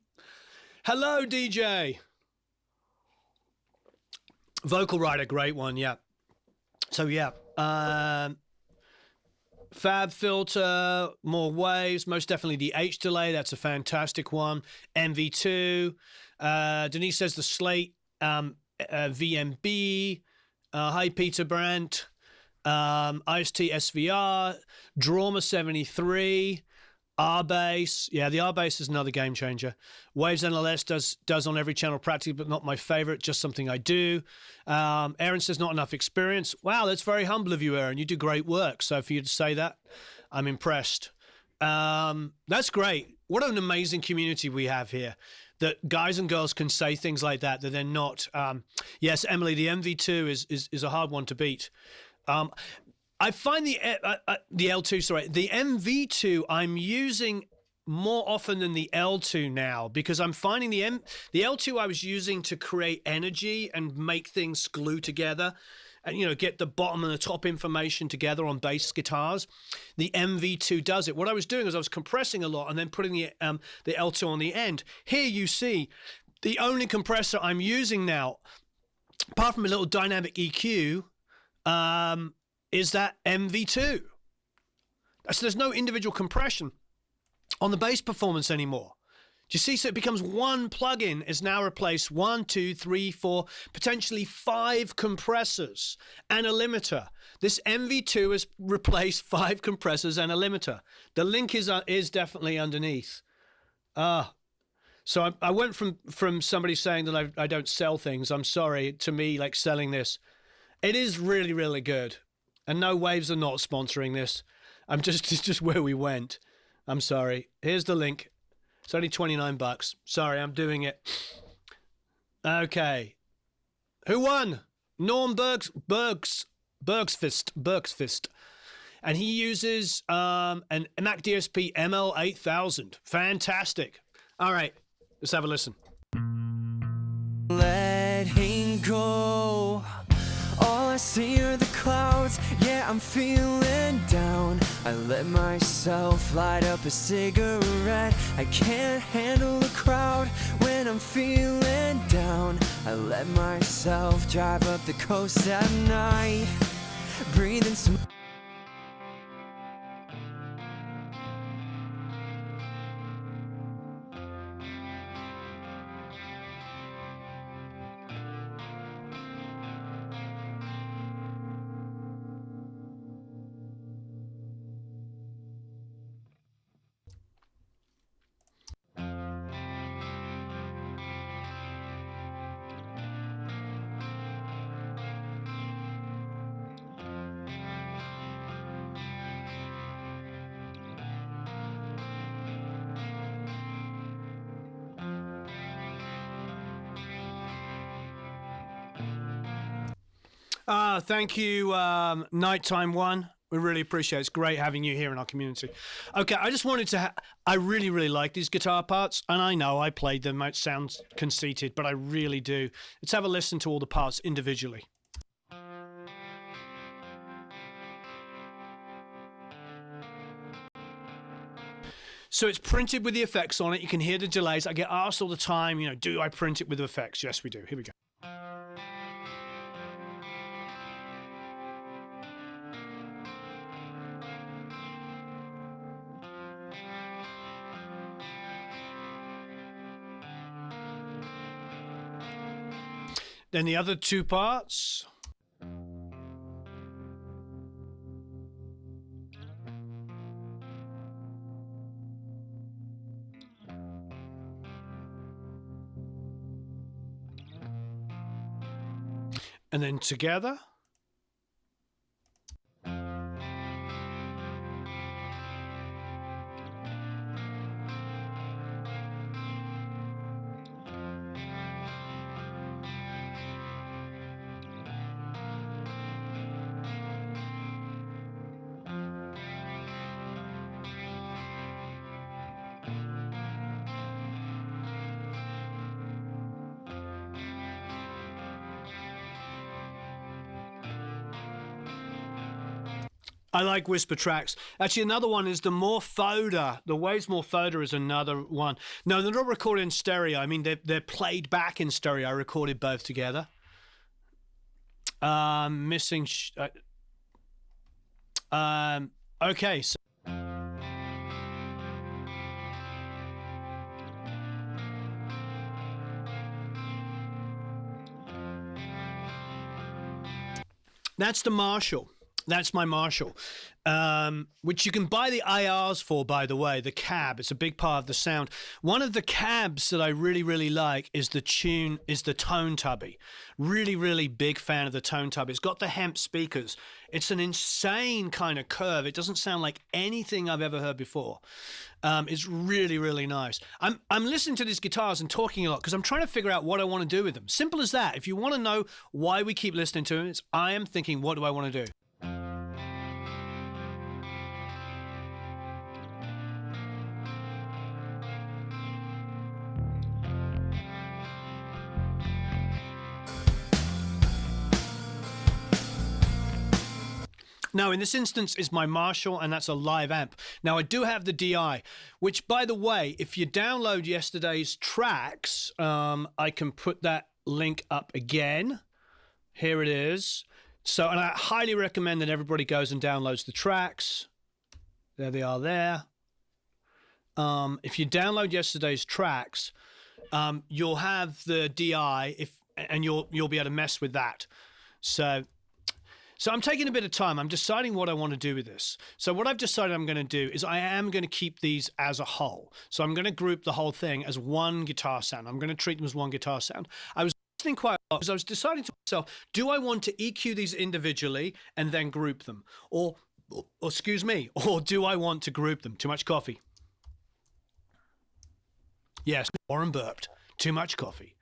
Hello, DJ. Vocal Rider, great one, yeah. So, yeah. Fab Filter, more Waves, most definitely the H delay. That's a fantastic one. MV2. Denise says the Slate, VMB. Hi, Peter Brandt. IST SVR, Drama 73, R-Bass. Yeah, the R-Bass is another game changer. Waves NLS does on every channel practically, but not my favorite, just something I do. Aaron says not enough experience. Wow, that's very humble of you, Aaron. You do great work. So for you to say that, I'm impressed. That's great. What an amazing community we have here. That guys and girls can say things like that they're not. Yes, Emily, the MV2 is a hard one to beat. I find the L2, sorry, the MV2 I'm using more often than the L2 now, because I'm finding the L2 I was using to create energy and make things glue together and, you know, get the bottom and the top information together on bass guitars. The MV2 does it. What I was doing is I was compressing a lot and then putting the L2 on the end. Here you see the only compressor I'm using now, apart from a little dynamic EQ, is that MV2. So there's no individual compression on the bass performance anymore. Do you see? So it becomes one plugin is now replaced 1, 2, 3, 4, potentially 5 compressors and a limiter. This MV2 has replaced 5 compressors and a limiter. The link is definitely underneath. So I went from somebody saying that I don't sell things. I'm sorry, to me, like selling this. It is really, really good. And no, Waves are not sponsoring this. It's just where we went. I'm sorry. Here's the link. It's only $29. Sorry, I'm doing it. Okay. Who won? Norm Bergsfist. And he uses an Mac DSP ML8000. Fantastic. All right, let's have a listen. Letting go. All I see are the clouds, yeah, I'm feeling down. I let myself light up a cigarette. I can't handle the crowd when I'm feeling down. I let myself drive up the coast at night, breathing some. Thank you, Nighttime One. We really appreciate it. It's great having you here in our community. Okay, I just wanted to... I really, really like these guitar parts, and I know I played them. It sounds conceited, but I really do. Let's have a listen to all the parts individually. So it's printed with the effects on it. You can hear the delays. I get asked all the time, you know, do I print it with effects? Yes, we do. Here we go. Then the other two parts. And then together. I like whisper tracks. Actually, another one is the Morphoda. The Waves Morphoda is another one. No, they're not recorded in stereo. I mean, they're played back in stereo. I recorded both together. Missing... okay, so... That's the Marshall. That's my Marshall, which you can buy the IRs for, by the way, the cab. It's a big part of the sound. One of the cabs that I really, really like is the Tone Tubby. Really, really big fan of the Tone Tubby. It's got the hemp speakers. It's an insane kind of curve. It doesn't sound like anything I've ever heard before. It's really, really nice. I'm listening to these guitars and talking a lot because I'm trying to figure out what I want to do with them. Simple as that. If you want to know why we keep listening to them, I am thinking, what do I want to do? Now, in this instance, is my Marshall, and that's a live amp. Now, I do have the DI, which, by the way, if you download yesterday's tracks, I can put that link up again. Here it is. So, and I highly recommend that everybody goes and downloads the tracks. There they are there. If you download yesterday's tracks, you'll have the DI, and you'll be able to mess with that. So I'm taking a bit of time. I'm deciding what I want to do with this. So what I've decided I'm going to do is I am going to keep these as a whole. So I'm going to group the whole thing as one guitar sound. I'm going to treat them as one guitar sound. I was listening quite a lot because I was deciding to myself, do I want to EQ these individually and then group them? Or excuse me, or do I want to group them? Too much coffee. Yes, Warren burped. Too much coffee.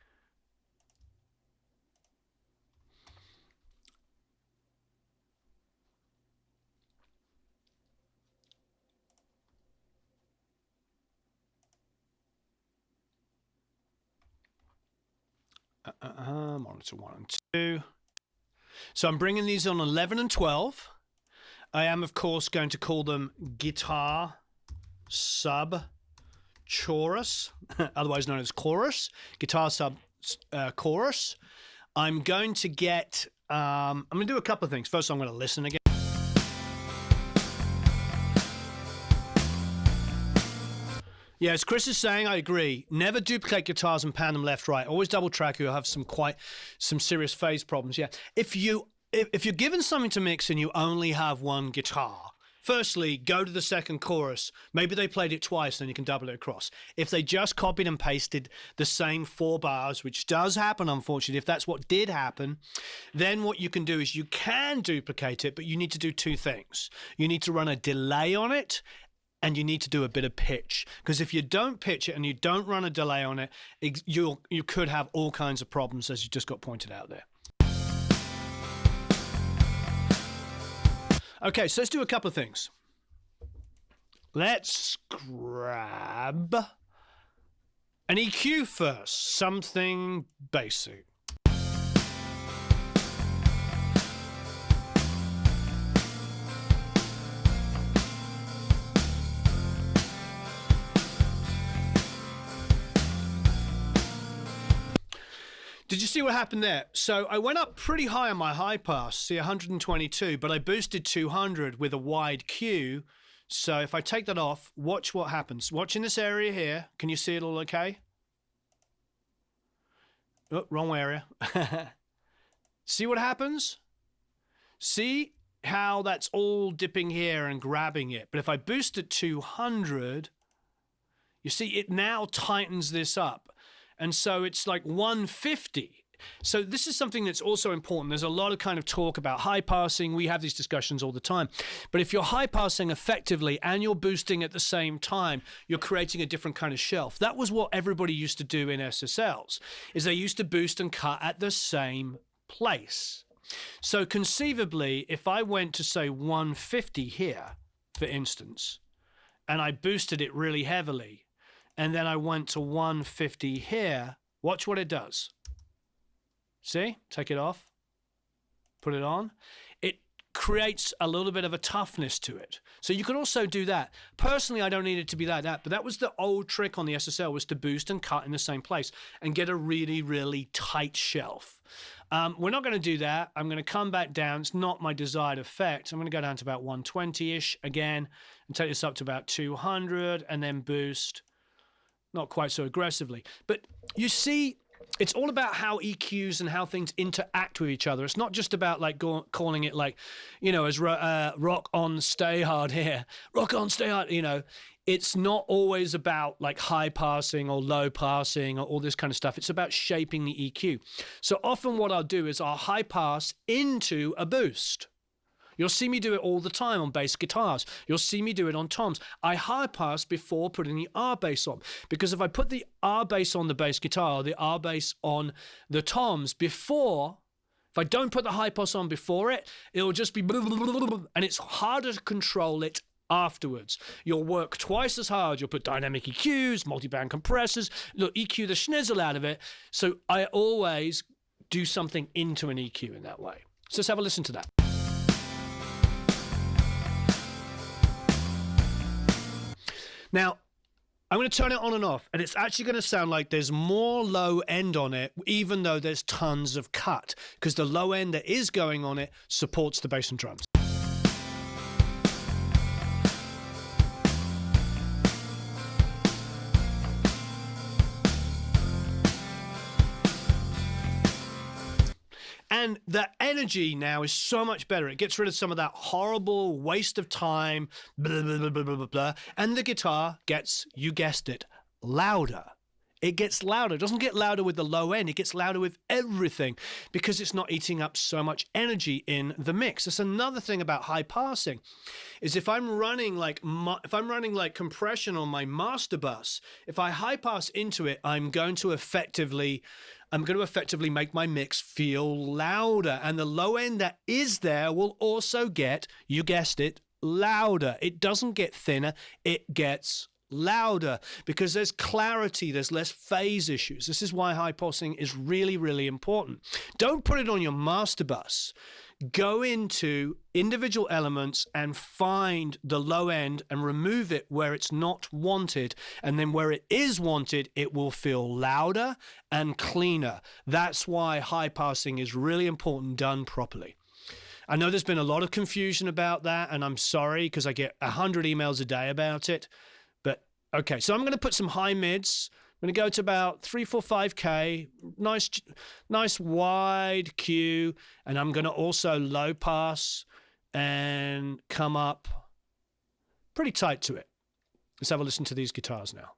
Monitor 1 and 2. So I'm bringing these on 11 and 12. I am, of course, going to call them guitar sub chorus, otherwise known as chorus. Guitar sub chorus. I'm going to get, I'm going to do a couple of things. First, I'm going to listen again. Yeah, as Chris is saying, I agree. Never duplicate guitars and pan them left, right. Always double track. You'll have some serious phase problems. Yeah, if you're given something to mix and you only have one guitar, firstly, go to the second chorus. Maybe they played it twice, then you can double it across. If they just copied and pasted the same 4 bars, which does happen, unfortunately, if that's what did happen, then what you can do is you can duplicate it, but you need to do 2 things. You need to run a delay on it, and you need to do a bit of pitch, because if you don't pitch it and you don't run a delay on it, you could have all kinds of problems, as you just got pointed out there. Okay, so let's do a couple of things. Let's grab an EQ first, something basic. Did you see what happened there? So I went up pretty high on my high pass, see 122, but I boosted 200 with a wide Q. So if I take that off, watch what happens. Watch in this area here. Can you see it all okay? Oh, wrong area. See what happens? See how that's all dipping here and grabbing it. But if I boost it 200, you see it now tightens this up. And so it's like 150. So this is something that's also important. There's a lot of kind of talk about high passing. We have these discussions all the time. But if you're high passing effectively and you're boosting at the same time, you're creating a different kind of shelf. That was what everybody used to do in SSLs, is they used to boost and cut at the same place. So conceivably, if I went to say 150 here, for instance, and I boosted it really heavily, and then I went to 150 here, watch what it does. See? Take it off. Put it on. It creates a little bit of a toughness to it. So you could also do that. Personally, I don't need it to be like that, but that was the old trick on the SSL, was to boost and cut in the same place and get a really, really tight shelf. We're not going to do that. I'm going to come back down. It's not my desired effect. I'm going to go down to about 120-ish again and take this up to about 200 and then boost. Not quite so aggressively. But you see It's all about how EQs and how things interact with each other. It's not just about like calling it like, you know, as rock on, stay hard here, rock on, stay hard. You know, it's not always about like high passing or low passing or all this kind of stuff. It's about shaping the EQ. So often what I'll do is I'll high pass into a boost. You'll see me do it all the time on bass guitars. You'll see me do it on toms. I high pass before putting the R bass on, because if I put the R bass on the bass guitar, or the R bass on the toms before, if I don't put the high pass on before it, it'll just be and it's harder to control it afterwards. You'll work twice as hard. You'll put dynamic EQs, multi-band compressors, look, EQ the schnizzle out of it. So I always do something into an EQ in that way. So let's have a listen to that. Now, I'm going to turn it on and off, and it's actually going to sound like there's more low end on it, even though there's tons of cut, because the low end that is going on it supports the bass and drums. And the energy now is so much better. It gets rid of some of that horrible waste of time, blah, blah, blah, blah, blah, blah. And the guitar gets, you guessed it, louder. It gets louder. It doesn't get louder with the low end. It gets louder with everything because it's not eating up so much energy in the mix. That's another thing about high passing, is if I'm running like compression on my master bus, if I high pass into it, I'm going to effectively make my mix feel louder. And the low end that is there will also get, you guessed it, louder. It doesn't get thinner, it gets louder because there's clarity, there's less phase issues. This is why high passing is really, really important. Don't put it on your master bus. Go into individual elements and find the low end and remove it where it's not wanted. And then where it is wanted, it will feel louder and cleaner. That's why high passing is really important done properly. I know there's been a lot of confusion about that, and I'm sorry because I get 100 emails a day about it. But okay, so I'm going to put some high mids. I'm going to go to about 3, 4, 5K, nice wide Q, and I'm going to also low pass and come up pretty tight to it. Let's have a listen to these guitars now.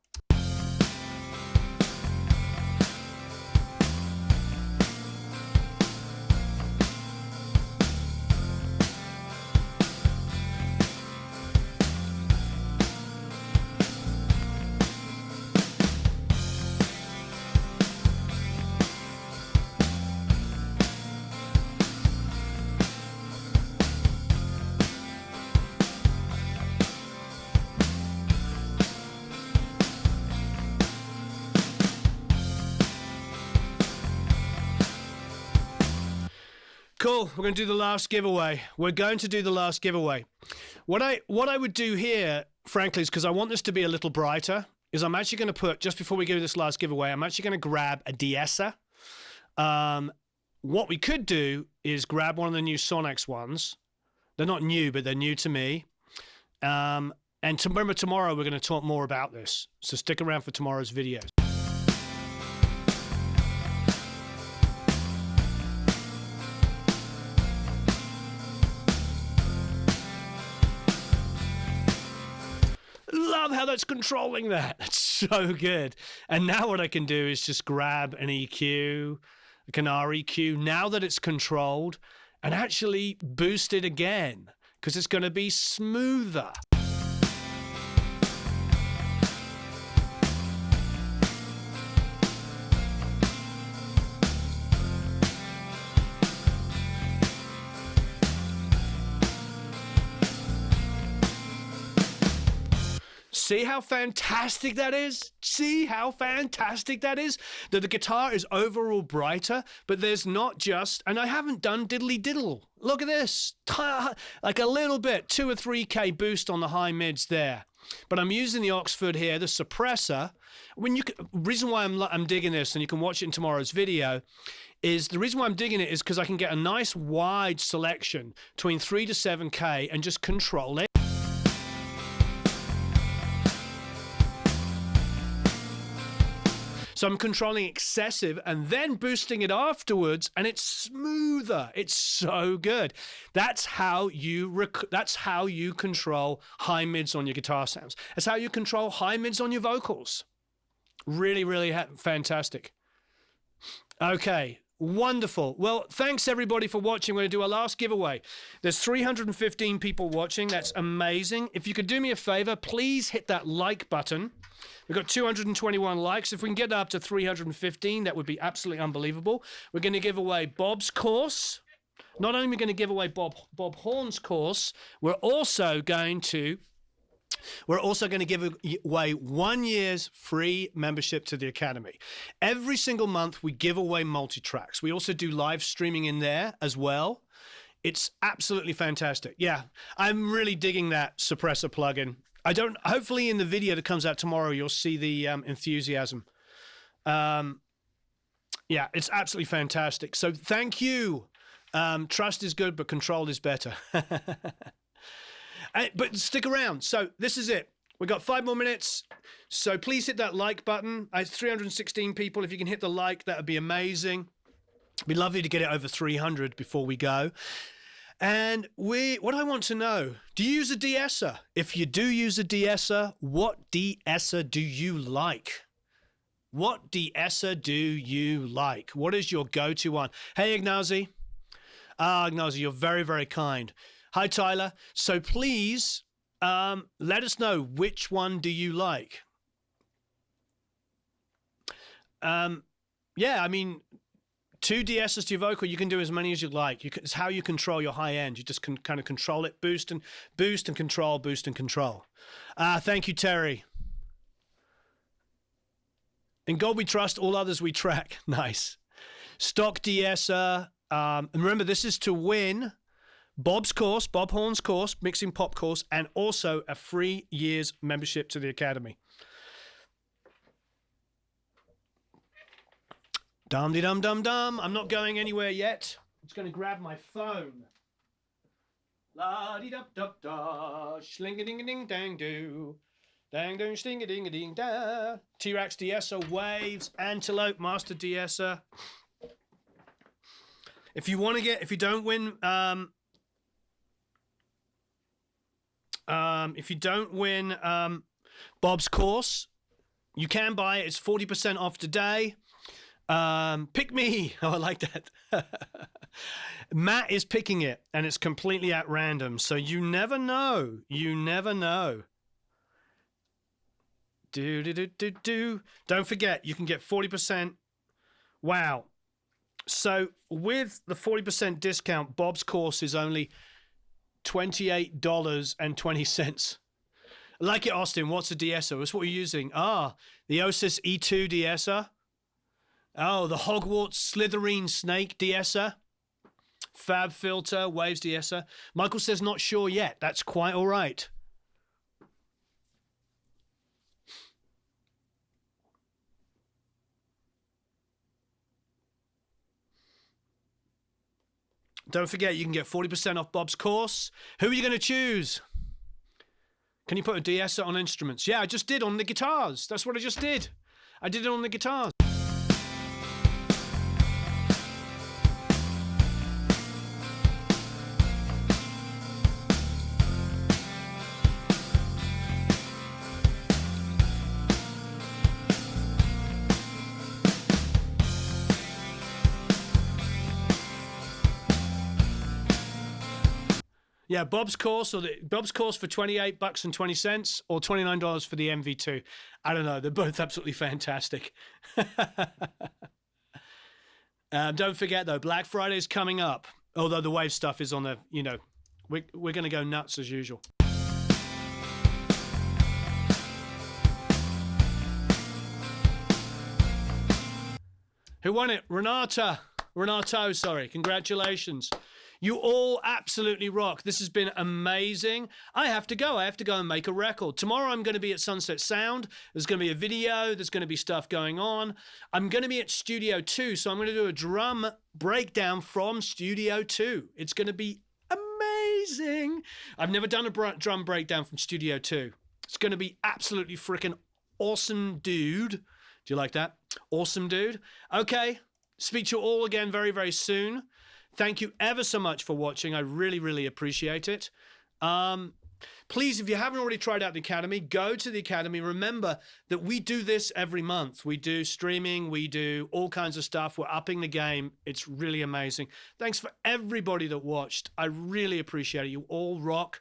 Cool, we're going to do the last giveaway. What I would do here, frankly, is because I want this to be a little brighter, is I'm actually going to put, just before we go to this last giveaway, I'm actually going to grab a de-esser. What we could do is grab one of the new Sonex ones. They're not new, but they're new to me. And remember, tomorrow we're going to talk more about this. So stick around for tomorrow's video. Love how that's controlling that. That's so good. And now what I can do is just grab an EQ, like an REQ, now that it's controlled, and actually boost it again, because it's going to be smoother. See how fantastic that is? See how fantastic that is? That the guitar is overall brighter, but there's not just, and I haven't done diddly diddle. Look at this, like a little bit, 2 or 3K boost on the high mids there. But I'm using the Oxford here, the suppressor. Reason why I'm digging this, and you can watch it in tomorrow's video, is the reason why I'm digging it is because I can get a nice wide selection between 3 to 7K and just control it. So I'm controlling excessive and then boosting it afterwards, and it's smoother. It's so good. That's how you control high mids on your guitar sounds. That's how you control high mids on your vocals. Really, really fantastic. Okay. Wonderful. Well, thanks everybody for watching. We're going to do our last giveaway. There's 315 people watching. That's amazing. If you could do me a favor, please hit that like button. We've got 221 likes. If we can get that up to 315, that would be absolutely unbelievable. We're going to give away Bob's course. Not only are we going to give away Bob Horn's course, we're also going to give away 1 year's free membership to the Academy. Every single month, we give away multi-tracks. We also do live streaming in there as well. It's absolutely fantastic. Yeah, I'm really digging that suppressor plugin. Hopefully in the video that comes out tomorrow, you'll see the enthusiasm. Yeah, it's absolutely fantastic. So thank you. Trust is good, but control is better. But stick around. So this is it. We've got 5 more minutes. So please hit that like button. It's 316 people. If you can hit the like, that would be amazing. It'd be lovely to get it over 300 before we go. And what I want to know, do you use a de-esser? If you do use a de-esser, what de-esser do you like? What de-esser do you like? What is your go-to one? Hey, Ignazi. Ignazi, you're very, very kind. Hi, Tyler. So please let us know, which one do you like? Yeah, I mean, 2 de-essers to your vocal, you can do as many as you like. It's how you control your high end. You just can kind of control it, boost and control, boost and control. Thank you, Terry. In God we trust, all others we track. Nice. Stock de-esser. And remember, this is to win Bob's course, Bob Horn's course, Mixing Pop course, and also a free year's membership to the Academy. Dum-de-dum-dum-dum. I'm not going anywhere yet. I'm just going to grab my phone. La-dee-dub-dub-da, shling-a-ding-a-ding-dang-doo. Dang-doo, sting-a-ding-a-ding-da. T-Rex de-esser, Waves, Antelope, Master de-esser. If you don't win, if you don't win Bob's course, you can buy it. It's 40% off today. Pick me. Oh, I like that. Matt is picking it, and it's completely at random. So you never know. You never know. Don't forget, you can get 40%. Wow. So with the 40% discount, Bob's course is only $28.20. I like it, Austin. What's a de-esser? What's what you're using? The Osis E2 de-esser. Oh, the Hogwarts Slytherin Snake de-esser. Fab Filter, Waves de-esser. Michael says not sure yet. That's quite all right. Don't forget, you can get 40% off Bob's course. Who are you going to choose? Can you put a de-esser on instruments? Yeah, I just did on the guitars. That's what I just did. I did it on the guitars. Yeah, Bob's course for $28.20 or $29 for the MV2. I don't know. They're both absolutely fantastic. Don't forget though, Black Friday's coming up. Although the Wave stuff is on the, we're going to go nuts as usual. Who won it? Renato, sorry. Congratulations. You all absolutely rock. This has been amazing. I have to go and make a record. Tomorrow I'm going to be at Sunset Sound. There's going to be a video. There's going to be stuff going on. I'm going to be at Studio 2, so I'm going to do a drum breakdown from Studio 2. It's going to be amazing. I've never done a drum breakdown from Studio 2. It's going to be absolutely freaking awesome, dude. Do you like that? Awesome, dude. Okay. Speak to you all again very, very soon. Thank you ever so much for watching. I really, really appreciate it. Please, if you haven't already tried out the Academy, go to the Academy. Remember that we do this every month. We do streaming. We do all kinds of stuff. We're upping the game. It's really amazing. Thanks for everybody that watched. I really appreciate it. You all rock.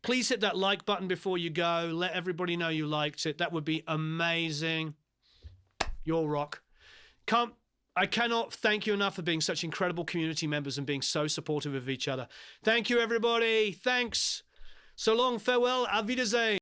Please hit that like button before you go. Let everybody know you liked it. That would be amazing. You all rock. I cannot thank you enough for being such incredible community members and being so supportive of each other. Thank you, everybody. Thanks. So long, farewell, auf Wiedersehen.